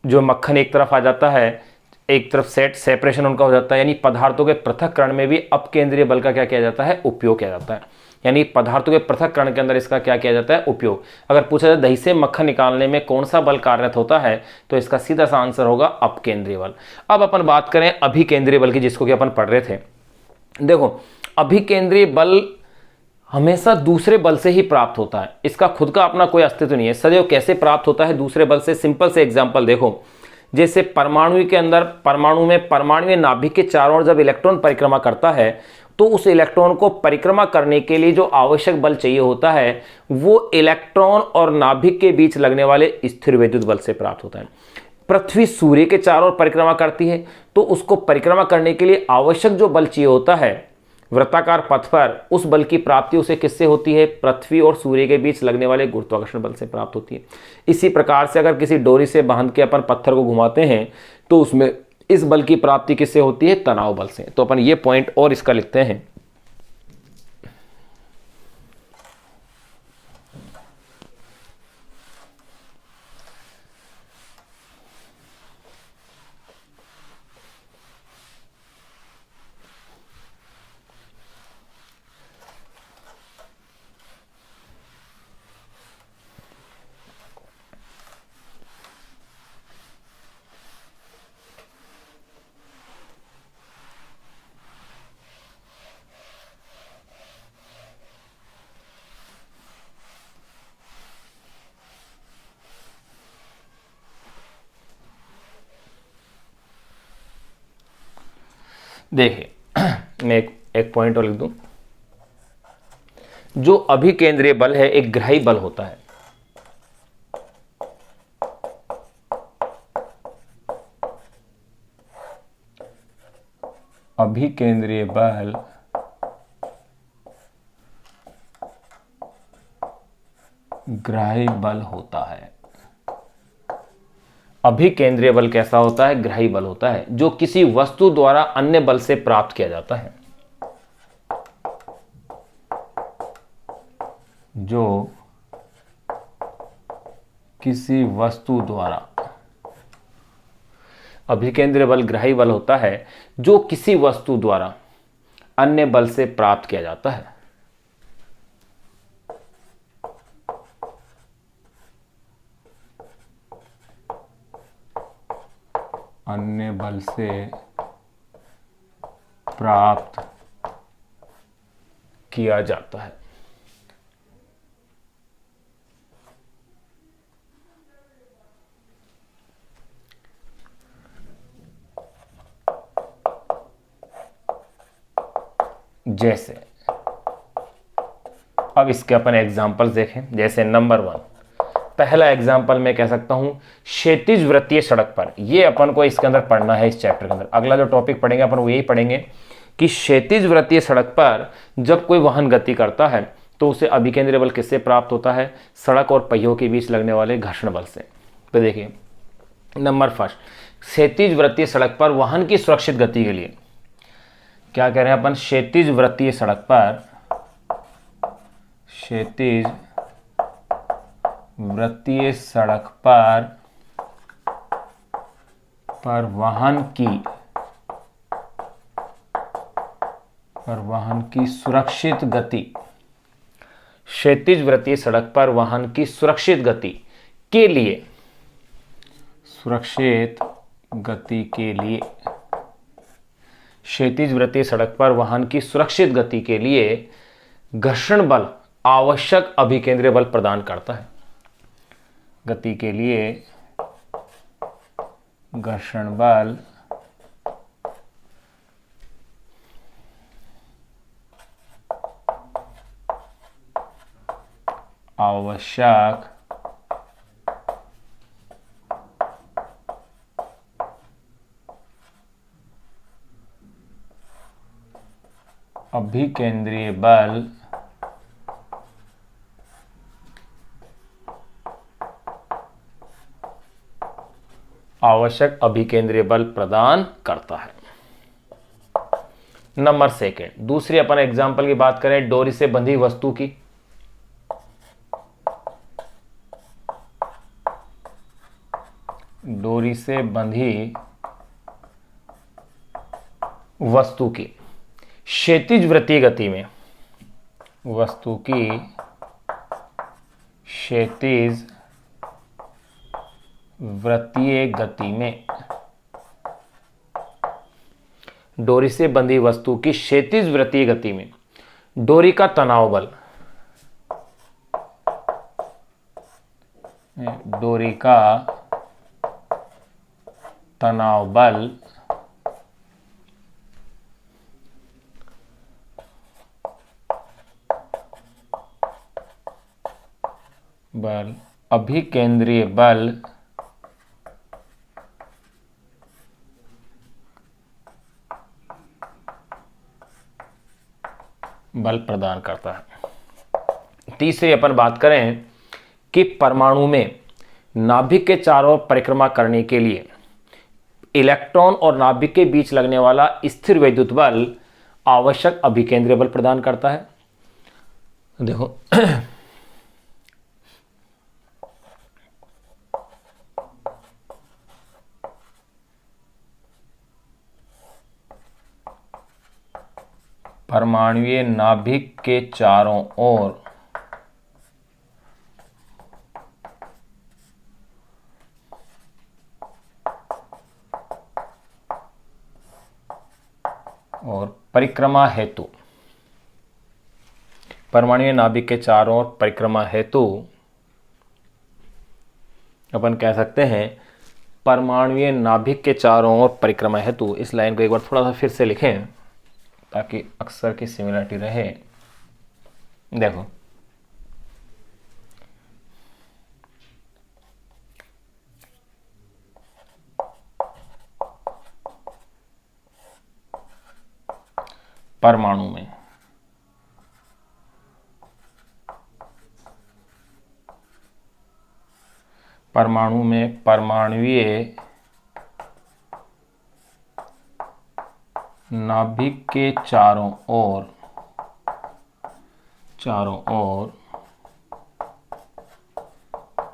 जो मक्खन एक तरफ आ जाता है, एक तरफ सेपरेशन उनका हो जाता है। यानी पदार्थों के पृथक्करण में भी अपकेंद्रीय बल का क्या किया जाता है? उपयोग किया जाता है। यानी पदार्थों के पृथक्करण के अंदर इसका क्या किया जाता है? उपयोग। अगर पूछा जाए दही से मक्खन निकालने में कौन सा बल कार्यरत होता है, तो इसका सीधा सा आंसर होगा अपकेंद्रीय बल। अब अपन बात करें अभिकेंद्रीय बल की, जिसको कि अपन पढ़ रहे थे। देखो, अभिकेंद्रीय बल हमेशा दूसरे बल से ही प्राप्त होता है, इसका खुद का अपना कोई अस्तित्व नहीं है। सदैव कैसे प्राप्त होता है? दूसरे बल से। सिंपल से एग्जाम्पल देखो, जैसे परमाणु के अंदर, परमाणु में परमाणुीय नाभिक के चारों ओर जब इलेक्ट्रॉन परिक्रमा करता है, तो उस इलेक्ट्रॉन को परिक्रमा करने के लिए जो आवश्यक बल चाहिए होता है, वो इलेक्ट्रॉन और नाभिक के बीच लगने वाले स्थिर विद्युत बल से प्राप्त होता है। पृथ्वी सूर्य के चारों ओर परिक्रमा करती है, तो उसको परिक्रमा करने के लिए आवश्यक जो बल चाहिए होता है वृत्ताकार पथ पर, उस बल की प्राप्ति उसे किससे होती है? पृथ्वी और सूर्य के बीच लगने वाले गुरुत्वाकर्षण बल से प्राप्त होती है। इसी प्रकार से अगर किसी डोरी से बांध के अपन पत्थर को घुमाते हैं, तो उसमें इस बल की प्राप्ति किससे होती है? तनाव बल से। तो अपन ये पॉइंट और इसका लिखते हैं। देखिए, मैं एक पॉइंट और लिख दूं। जो अभिकेंद्रीय बल है, एक ग्राही बल होता है। अभिकेंद्रीय बल ग्राही बल होता है। अभिकेंद्रीय बल कैसा होता है? ग्राही बल होता है, जो किसी वस्तु द्वारा अन्य बल से प्राप्त किया जाता है। जो किसी वस्तु द्वारा, अभिकेंद्रीय बल ग्राही बल होता है जो किसी वस्तु द्वारा अन्य बल से प्राप्त किया जाता है। अन्य बल से प्राप्त किया जाता है। जैसे अब इसके अपन एग्जाम्पल्स देखें। जैसे नंबर 1, पहला एग्जाम्पल मैं कह सकता हूं क्षैतिज वृत्तीय सड़क पर। ये अपन को इसके अंदर पढ़ना है, इस चैप्टर के अंदर। अगला जो टॉपिक पढ़ेंगे अपन वो यही पढ़ेंगे कि क्षैतिज वृत्तीय सड़क पर जब कोई वाहन गति करता है तो उसे अभिकेंद्रीय बल किससे प्राप्त होता है? सड़क और पहियों के बीच लगने वाले घर्षण बल से। तो देखिए नंबर फर्स्ट, क्षैतिज वृत्तीय सड़क पर वाहन की सुरक्षित गति के लिए क्या कह रहे हैं अपन? क्षैतिज वृत्तीय सड़क पर, क्षैतिज वृत्तीय सड़क पर वाहन की सुरक्षित गति, क्षैतिज वृत्तीय सड़क पर वाहन की सुरक्षित गति के लिए, क्षैतिज वृत्तीय सड़क पर वाहन की सुरक्षित गति के लिए घर्षण बल आवश्यक अभिकेंद्रीय बल प्रदान करता है। गति के लिए घर्षण बल आवश्यक अभिकेंद्रीय बल प्रदान करता है। नंबर सेकेंड, दूसरी अपन एग्जांपल की बात करें डोरी से बंधी वस्तु की। डोरी से बंधी वस्तु की क्षैतिज वृत्तीय गति में, वस्तु की क्षैतिज वृत्तीय गति में, डोरी से बंधी वस्तु की क्षैतिज वृत्तीय गति में डोरी का तनाव बल, डोरी का तनाव बल अभिकेंद्रीय बल प्रदान करता है। तीसरी अपन बात करें कि परमाणु में नाभिक के चारों ओर परिक्रमा करने के लिए इलेक्ट्रॉन और नाभिक के बीच लगने वाला स्थिर वैद्युत बल आवश्यक अभिकेंद्रीय बल प्रदान करता है। देखो परमाणुीय नाभिक के चारों ओर परिक्रमा हेतु, परमाणुीय नाभिक के चारों ओर परिक्रमा हेतु अपन कह सकते हैं परमाणुीय नाभिक के चारों ओर परिक्रमा हेतु। इस लाइन को एक बार थोड़ा सा फिर से लिखें ताकि अक्सर की सिमिलरिटी रहे। देखो परमाणु में परमाणुीय नाभिक के चारों ओर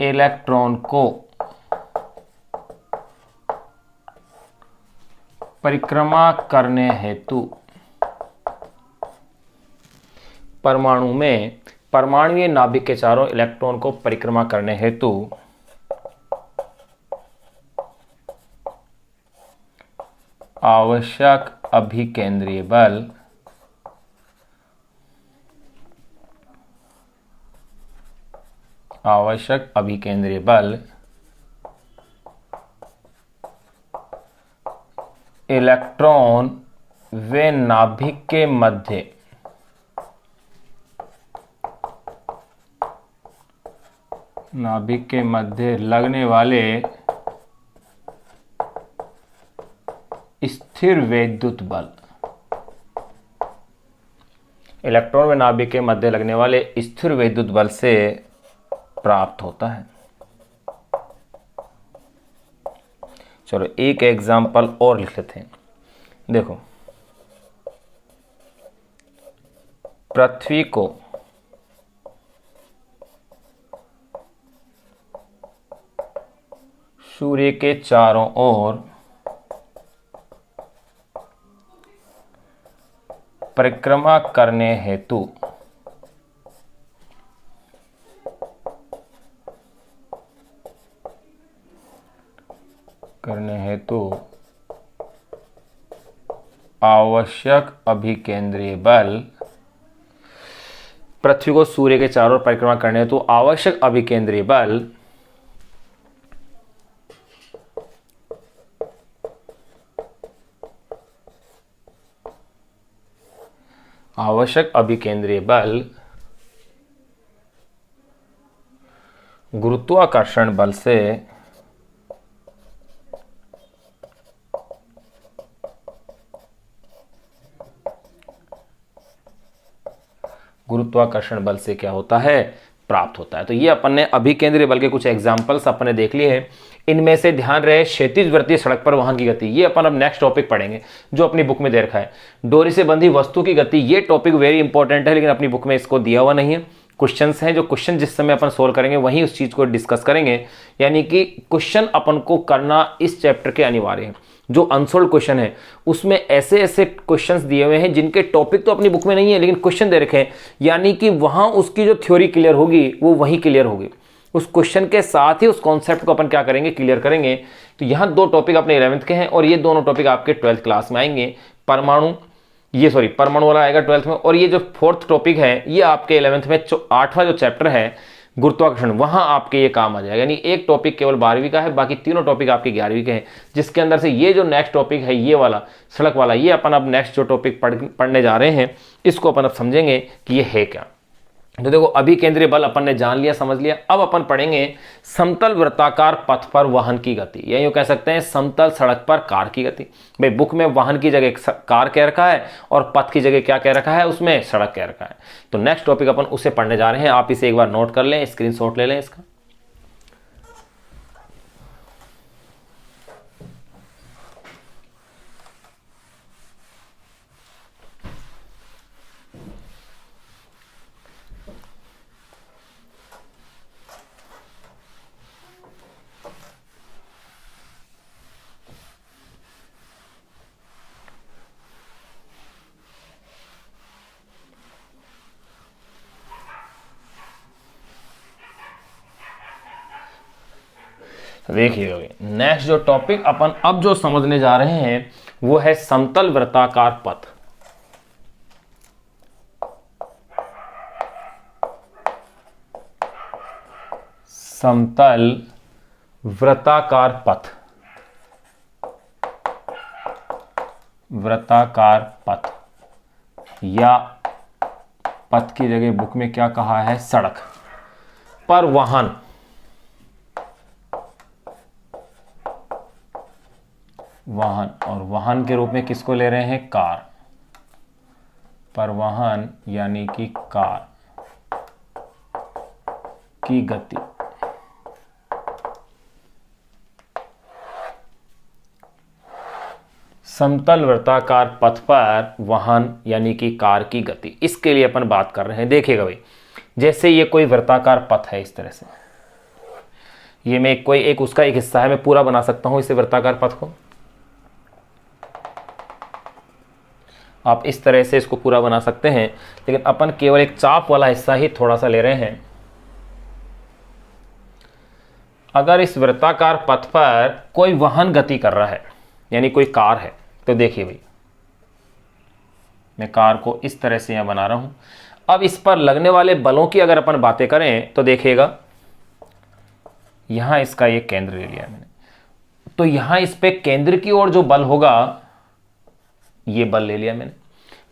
इलेक्ट्रॉन को परिक्रमा करने हेतु, परमाणु में परमाणुीय नाभिक के चारों इलेक्ट्रॉन को परिक्रमा करने हेतु आवश्यक अभिकेंद्रीय बल इलेक्ट्रॉन व नाभिक के मध्य लगने वाले स्थिर वैद्युत बल इलेक्ट्रॉन व नाभिक के मध्य लगने वाले स्थिर विद्युत बल से प्राप्त होता है। चलो एक एग्जाम्पल और लिख लेते हैं। देखो, पृथ्वी को सूर्य के चारों ओर परिक्रमा करने हेतु आवश्यक अभिकेंद्रीय बल, पृथ्वी को सूर्य के चारों ओर परिक्रमा करने हेतु आवश्यक अभिकेंद्रीय बल गुरुत्वाकर्षण बल से क्या होता है, प्राप्त होता है। तो ये अपन ने अभिकेंद्रीय बल के कुछ एग्जांपल्स अपन ने देख लिए हैं। इनमें से ध्यान रहे क्षैतिज वृत्तीय सड़क पर वाहन की गति, ये अपन अब नेक्स्ट टॉपिक पढ़ेंगे जो अपनी बुक में दे रखा है। डोरी से बंधी वस्तु की गति, ये टॉपिक वेरी इंपॉर्टेंट है, लेकिन अपनी बुक में इसको दिया हुआ नहीं है। क्वेश्चंस हैं, जो क्वेश्चन जिस समय अपन सोल्व करेंगे वहीं उस चीज को डिस्कस करेंगे, यानी कि क्वेश्चन अपन को करना इस चैप्टर के अनिवार्य है। जो अनसोल्व क्वेश्चन है उसमें ऐसे ऐसे क्वेश्चंस दिए हुए हैं जिनके टॉपिक तो अपनी बुक में नहीं है, लेकिन क्वेश्चन दे रखे हैं, यानी कि वहां उसकी जो थ्योरी क्लियर होगी वो वहीं क्लियर होगी। उस क्वेश्चन के साथ ही उस कॉन्सेप्ट को अपन क्या करेंगे, क्लियर करेंगे। तो यहाँ दो टॉपिक अपने 11th के हैं और ये दोनों टॉपिक आपके 12th क्लास में आएंगे। परमाणु वाला आएगा 12th में, और ये जो 4th टॉपिक है ये आपके 11th में 8वां जो चैप्टर है गुरुत्वाकर्षण, वहां आपके ये काम आ जाएगा। यानी एक टॉपिक केवल 12वीं का है, बाकी तीनों टॉपिक आपके 11वीं के हैं, जिसके अंदर से ये जो नेक्स्ट टॉपिक है ये वाला सड़क वाला, ये अपन अब नेक्स्ट जो टॉपिक पढ़ने जा रहे हैं इसको अपन अब समझेंगे कि ये है क्या। तो देखो, अभिकेंद्रीय बल अपन ने जान लिया, समझ लिया। अब अपन पढ़ेंगे समतल वृत्ताकार पथ पर वाहन की गति, या यूं कह सकते हैं समतल सड़क पर कार की गति। भाई बुक में वाहन की जगह कार कह रखा है और पथ की जगह क्या कह रखा है, उसमें सड़क कह रखा है। तो नेक्स्ट टॉपिक अपन उसे पढ़ने जा रहे हैं। आप इसे एक बार नोट कर लें, स्क्रीनशॉट ले लें इसका। देखिए नेक्स्ट जो टॉपिक अपन अब जो समझने जा रहे हैं वो है समतल वृत्ताकार पथ। समतल वृत्ताकार पथ, या पथ की जगह बुक में क्या कहा है, सड़क पर वाहन, और वाहन के रूप में किसको ले रहे हैं, कार। पर वाहन यानी कि कार की गति। समतल वृत्ताकार पथ पर वाहन यानी कि कार की गति, इसके लिए अपन बात कर रहे हैं। देखिएगा भाई, जैसे ये कोई वृत्ताकार पथ है इस तरह से, ये मैं कोई एक उसका एक हिस्सा है, मैं पूरा बना सकता हूं इसे वृत्ताकार पथ को। आप इस तरह से इसको पूरा बना सकते हैं, लेकिन अपन केवल एक चाप वाला हिस्सा ही थोड़ा सा ले रहे हैं। अगर इस वृत्ताकार पथ पर कोई वाहन गति कर रहा है, यानी कोई कार है, तो देखिए भाई मैं कार को इस तरह से यहां बना रहा हूं। अब इस पर लगने वाले बलों की अगर अपन बातें करें तो देखिएगा, यहां इसका ये केंद्र ले लिया मैंने, तो यहां इस पे केंद्र की ओर जो बल होगा, ये बल ले लिया मैंने,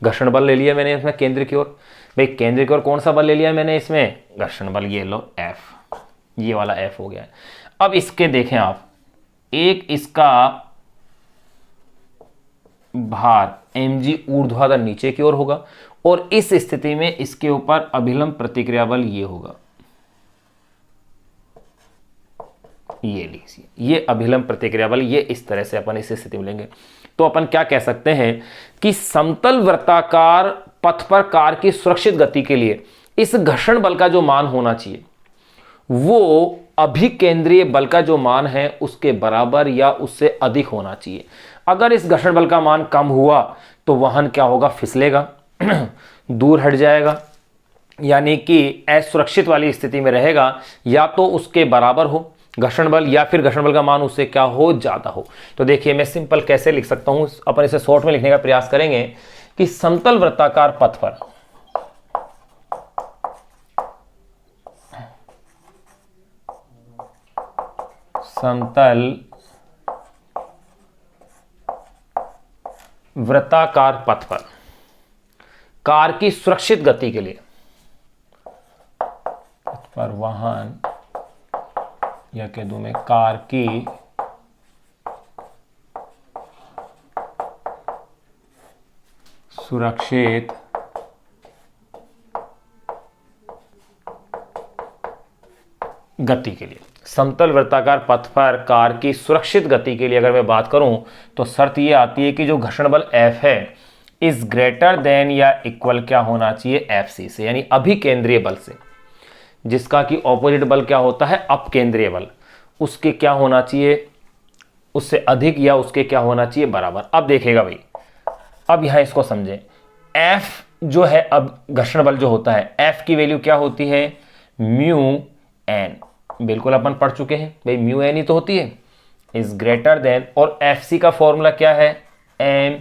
घर्षण बल ले लिया मैंने इसमें केंद्र की ओर। भाई केंद्र की ओर कौन सा बल ले लिया मैंने इसमें, घर्षण बल, ये लो F, ये वाला F हो गया है। अब इसके देखें आप, एक इसका भार mg ऊर्ध्वाधर नीचे की ओर होगा और इस स्थिति में इसके ऊपर अभिलंब प्रतिक्रिया बल ये होगा, ये लीजिए, ये अभिलंब प्रतिक्रिया बल, ये इस तरह से अपन इस स्थिति में लेंगे। तो अपन क्या कह सकते हैं कि समतल वृत्ताकार पथ पर कार की सुरक्षित गति के लिए इस घर्षण बल का जो मान होना चाहिए वो अभिकेंद्रीय बल का जो मान है उसके बराबर या उससे अधिक होना चाहिए। अगर इस घर्षण बल का मान कम हुआ तो वाहन क्या होगा, फिसलेगा, दूर हट जाएगा, यानी कि असुरक्षित वाली स्थिति में रहेगा, या तो उसके बराबर हो घर्षण बल या फिर घर्षण बल का मान उससे क्या हो, ज्यादा हो। तो देखिए मैं सिंपल कैसे लिख सकता हूं, अपन इसे शॉर्ट में लिखने का प्रयास करेंगे कि समतल वृत्ताकार पथ पर समतल वृत्ताकार पथ पर कार की सुरक्षित गति के लिए पथ पर वाहन या कह दूं मैं कार की सुरक्षित गति के लिए, समतल वृत्ताकार पथ पर कार की सुरक्षित गति के लिए अगर मैं बात करूं तो शर्त यह आती है कि जो घर्षण बल F है इज ग्रेटर देन या इक्वल क्या होना चाहिए, FC से, यानी अभिकेंद्रीय बल से, जिसका कि ऑपोजिट बल क्या होता है, अपकेंद्रीय बल, उसके क्या होना चाहिए, उससे अधिक या उसके क्या होना चाहिए, बराबर। अब देखेगा भाई, अब यहां इसको समझें, F जो है, अब घर्षण बल जो होता है F की वैल्यू क्या होती है, म्यू एन, बिल्कुल अपन पढ़ चुके हैं भाई, म्यू एन ही तो होती है, इज ग्रेटर देन, और FC का फॉर्मूला क्या है, एम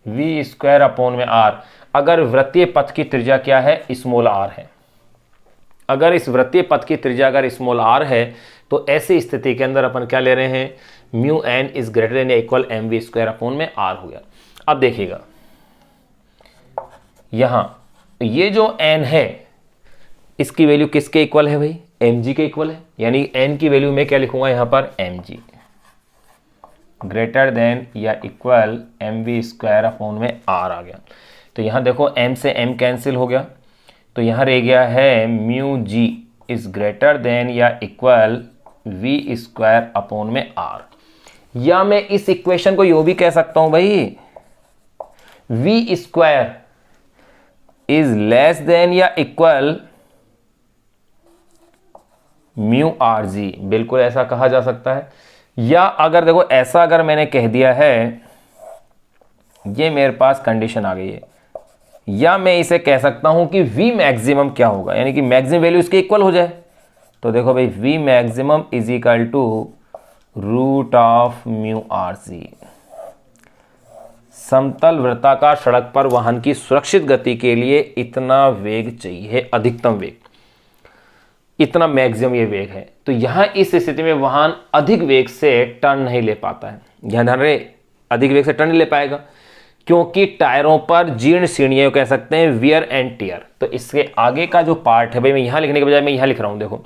वी स्क्वायर अपॉन में आर। अगर वृत्तीय पथ की त्रिज्या क्या है, स्मॉल आर है, अगर इस वृत्तीय पथ की त्रिज्या अगर स्मॉल आर है तो ऐसी स्थिति के अंदर अपन क्या ले रहे हैं, mu N is greater than या equal M V square upon में आर हो गया। अब देखिएगा यहां ये जो एन है इसकी वैल्यू किसके इक्वल है भाई, एम जी के इक्वल है, यानी एन की वैल्यू में क्या लिखूंगा यहां पर, एम जी ग्रेटर देन या equal M V square upon में आर आ गया। तो यहां देखो एम से एम कैंसिल हो गया, तो यहां रह गया है mu G is greater than या इक्वल वी स्क्वायर अपॉन में आर। या मैं इस इक्वेशन को यूं भी कह सकता हूं भाई, V square is less than या इक्वल म्यू आर जी, बिल्कुल ऐसा कहा जा सकता है। या अगर देखो ऐसा अगर मैंने कह दिया है, ये मेरे पास कंडीशन आ गई है, या मैं इसे कह सकता हूं कि V मैक्सिमम क्या होगा, यानी कि मैक्सिमम वैल्यू इसके इक्वल हो जाए। तो देखो भाई V maximum is equal to root of mu R G. समतल वृत्ताकार सड़क पर वाहन की सुरक्षित गति के लिए इतना वेग चाहिए, अधिकतम वेग, इतना मैक्सिमम ये वेग है। तो यहां इस स्थिति में वाहन अधिक वेग से टर्न नहीं ले पाता है, ध्यान रहे, अधिक वेग से टर्न नहीं ले पाएगा क्योंकि टायरों पर जीर्ण सीढ़ियां कह सकते हैं, वियर एंड टियर। तो इसके आगे का जो पार्ट है भाई, मैं यहां लिखने के बजाय मैं यहां लिख रहा हूं, देखो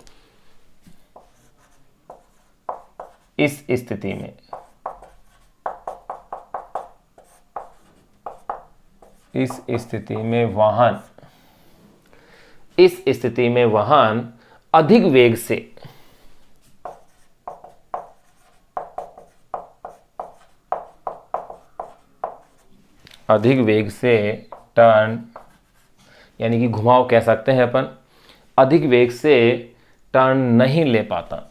इस स्थिति में, इस स्थिति में वाहन, इस स्थिति में वाहन अधिक वेग से टर्न, यानी कि घुमाव कह सकते हैं अपन, अधिक वेग से टर्न नहीं ले पाता।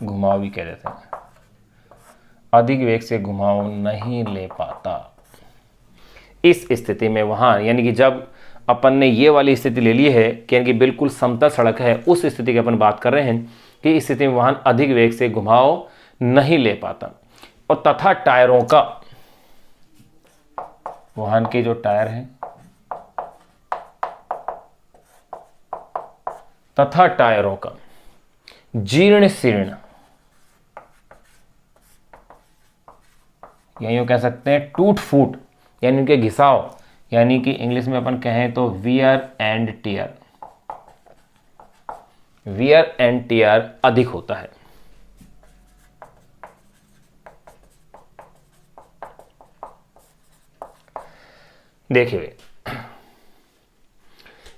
घुमाव भी कह देते हैं, अधिक वेग से घुमाव नहीं ले पाता। इस स्थिति में वहां, यानी कि जब अपन ने ये वाली स्थिति ले ली है कि यानी कि बिल्कुल समतल सड़क है, उस स्थिति की अपन बात कर रहे हैं कि इस स्थिति में वाहन अधिक वेग से घुमाव नहीं ले पाता। और तथा टायरों का, वाहन के जो टायर हैं, तथा टायरों का जीर्ण शीर्ण, यही कह सकते हैं टूट फूट, यानी उनके घिसाव, यानी कि इंग्लिश में अपन कहें तो wear and tear, wear and tear अधिक होता है। देखिए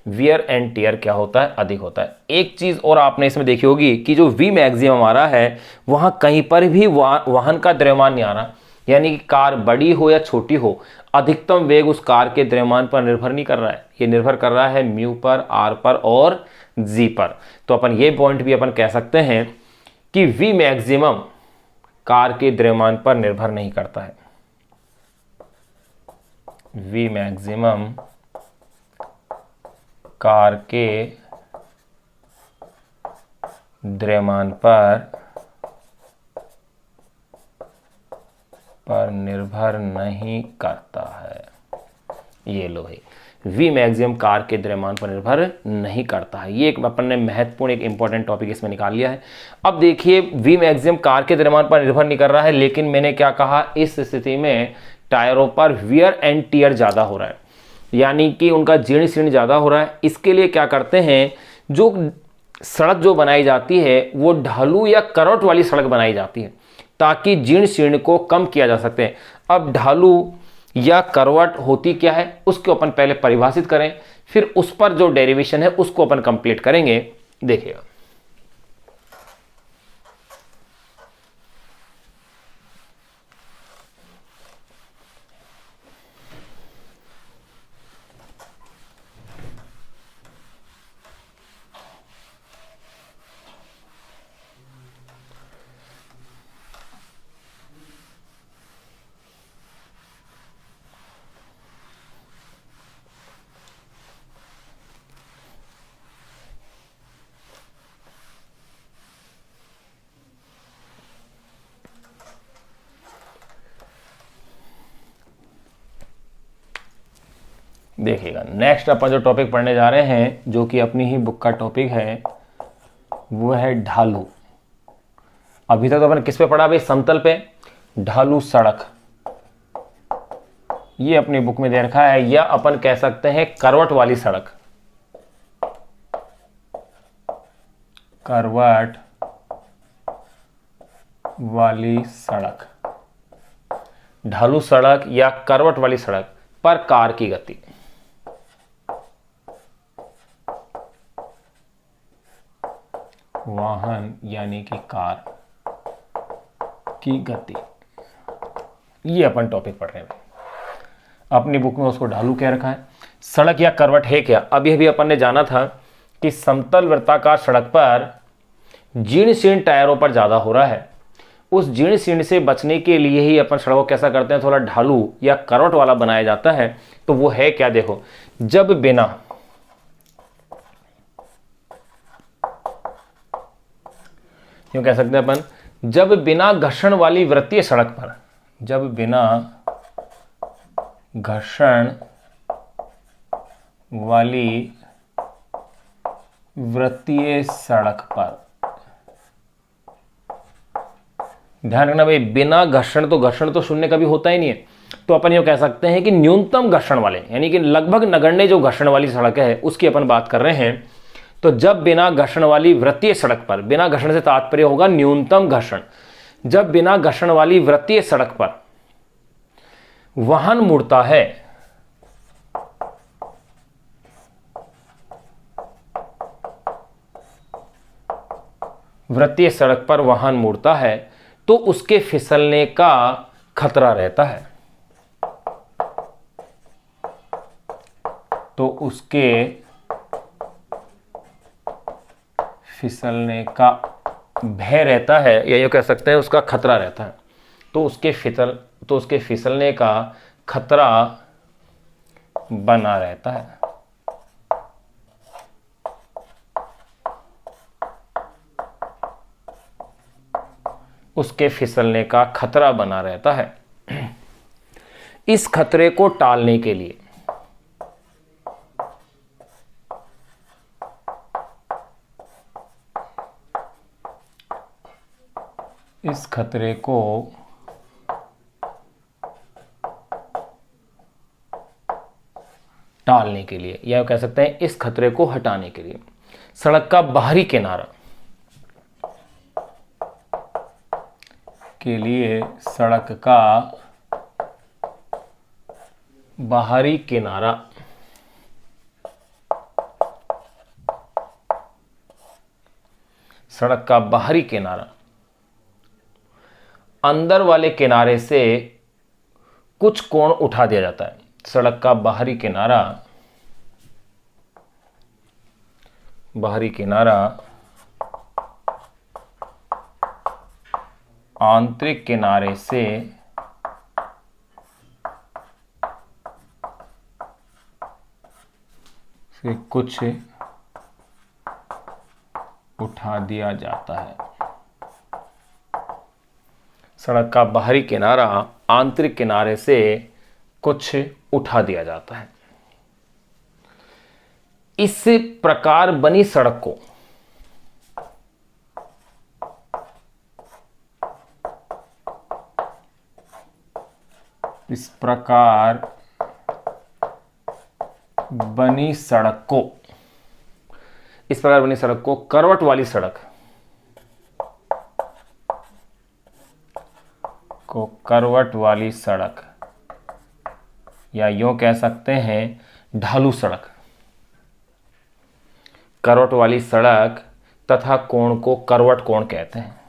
वियर एंड टियर क्या होता है, अधिक होता है। एक चीज और आपने इसमें देखी होगी कि जो वी मैक्सिमम आ रहा है वहां कहीं पर भी वाहन का द्रव्यमान नहीं आ रहा, यानी कि कार बड़ी हो या छोटी हो, अधिकतम वेग उस कार के द्रव्यमान पर निर्भर नहीं कर रहा है, ये निर्भर कर रहा है म्यू पर, आर पर और जी पर। तो अपन ये पॉइंट भी अपन कह सकते हैं कि वी मैक्सिमम कार के द्रव्यमान पर निर्भर नहीं करता है। वी मैक्सिमम कार के द्रव्यमान पर निर्भर नहीं करता है। ये लो भाई, वी मैक्सिमम कार के द्रव्यमान पर निर्भर नहीं करता है। ये एक अपन ने महत्वपूर्ण एक इंपॉर्टेंट टॉपिक इसमें निकाल लिया है। अब देखिए वी मैक्सिमम कार के द्रव्यमान पर निर्भर नहीं कर रहा है, लेकिन मैंने क्या कहा, इस स्थिति में टायरों पर वियर एंड टियर ज्यादा हो रहा है, यानी कि उनका जीर्ण शीर्ण ज्यादा हो रहा है। इसके लिए क्या करते हैं, जो सड़क जो बनाई जाती है वो ढालू या करवट वाली सड़क बनाई जाती है ताकि जीर्ण शीर्ण को कम किया जा सकते हैं। अब ढालू या करवट होती क्या है उसको अपन पहले परिभाषित करें, फिर उस पर जो डेरिवेशन है उसको अपन कंप्लीट करेंगे। देखिएगा देखिएगा नेक्स्ट अपन जो टॉपिक पढ़ने जा रहे हैं, जो कि अपनी ही बुक का टॉपिक है, वो है ढालू। अभी तक तो अपन किस पे पढ़ा भाई, समतल पे, ढालू सड़क। ये अपनी बुक में दे रखा है, या अपन कह सकते हैं करवट वाली सड़क। करवट वाली सड़क, ढालू सड़क या करवट वाली सड़क पर कार की गति। वाहन यानी कि कार की गति, ये अपन टॉपिक पढ़ रहे हैं। अपनी बुक में उसको ढालू कह रखा है। सड़क या करवट है क्या, अभी अभी अपन ने जाना था कि समतल वृत्ताकार सड़क पर जीर्ण शीर्ण टायरों पर ज्यादा हो रहा है। उस जीर्ण शीर्ण से बचने के लिए ही अपन सड़क को कैसा करते हैं, थोड़ा ढालू या करवट वाला बनाया जाता है। तो वो है क्या, देखो, जब बिना यूं कह सकते हैं अपन, जब बिना घर्षण वाली वृत्तीय सड़क पर, जब बिना घर्षण वाली वृत्तीय सड़क पर, ध्यान रखना भाई, बिना घर्षण तो शून्य कभी होता ही नहीं है। तो अपन ये कह सकते हैं कि न्यूनतम घर्षण वाले, यानी कि लगभग नगण्य जो घर्षण वाली सड़क है उसकी अपन बात कर रहे हैं। तो जब बिना घर्षण वाली वृत्तीय सड़क पर, बिना घर्षण से तात्पर्य होगा न्यूनतम घर्षण, जब बिना घर्षण वाली वृत्तीय सड़क पर वाहन मुड़ता है, वृत्तीय सड़क पर वाहन मुड़ता है तो उसके फिसलने का खतरा रहता है। तो उसके फिसलने का भय रहता है, या यूं कह सकते हैं उसका खतरा रहता है। तो उसके फिसलने का खतरा बना रहता है। उसके फिसलने का खतरा बना रहता है। इस खतरे को टालने के लिए, इस खतरे को टालने के लिए, या कह सकते हैं इस खतरे को हटाने के लिए, सड़क का बाहरी किनारा के लिए सड़क का बाहरी किनारा सड़क का बाहरी किनारा अंदर वाले किनारे से कुछ कोण उठा दिया जाता है। सड़क का बाहरी किनारा आंतरिक किनारे से कुछ उठा दिया जाता है। सड़क का बाहरी किनारा आंतरिक किनारे से कुछ उठा दिया जाता है। इस प्रकार बनी सड़क को इस प्रकार बनी सड़क को करवट वाली सड़क या यूं कह सकते हैं ढालू सड़क, करवट वाली सड़क तथा कोण को करवट कोण कहते हैं,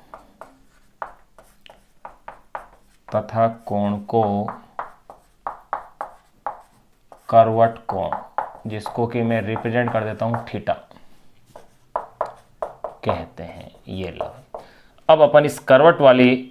तथा कोण को करवट कोण, जिसको कि मैं रिप्रेजेंट कर देता हूं थीटा कहते हैं। ये लो, अब अपन इस करवट वाली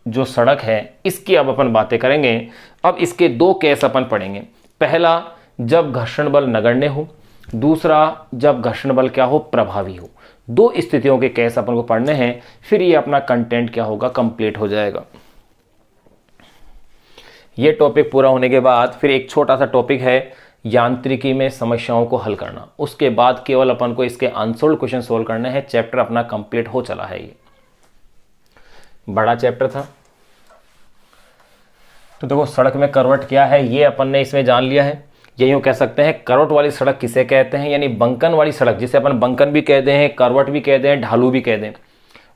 जो सड़क है इसकी अब अपन बातें करेंगे। अब इसके दो केस अपन पढ़ेंगे। पहला, जब घर्षण बल नगण्य हो, दूसरा जब घर्षण बल क्या हो, प्रभावी हो। दो स्थितियों के केस अपन को पढ़ने हैं, फिर ये अपना कंटेंट क्या होगा, कंप्लीट हो जाएगा। ये टॉपिक पूरा होने के बाद फिर एक छोटा सा टॉपिक है यांत्रिकी में समस्याओं को हल करना। उसके बाद केवल अपन को इसके अनसोल्व्ड क्वेश्चन सोल्व करने हैं। चैप्टर अपना कंप्लीट हो चला है। ये बड़ा चैप्टर था। तो देखो, सड़क में करवट क्या है ये अपन ने इसमें जान लिया है। ये यूं कह सकते हैं करवट वाली सड़क किसे कहते हैं, यानी बंकन वाली सड़क, जिसे अपन बंकन भी कहते हैं, करवट भी कहते हैं, ढालू भी कहते हैं,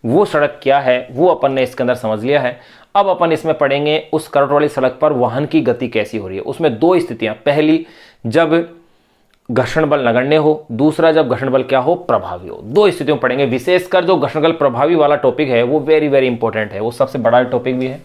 वो सड़क क्या है वो अपन ने इसके अंदर समझ लिया है। अब अपन इसमें पढ़ेंगे उस करवट वाली सड़क पर वाहन की गति कैसी हो रही है। उसमें दो स्थितियां, पहली जब घर्षण बल नगण्य हो, दूसरा जब घर्षण बल क्या हो, प्रभावी हो। दो स्थितियों पढ़ेंगे। विशेषकर जो घर्षण बल प्रभावी वाला टॉपिक है वो वेरी वेरी इंपॉर्टेंट है, वो सबसे बड़ा टॉपिक भी है।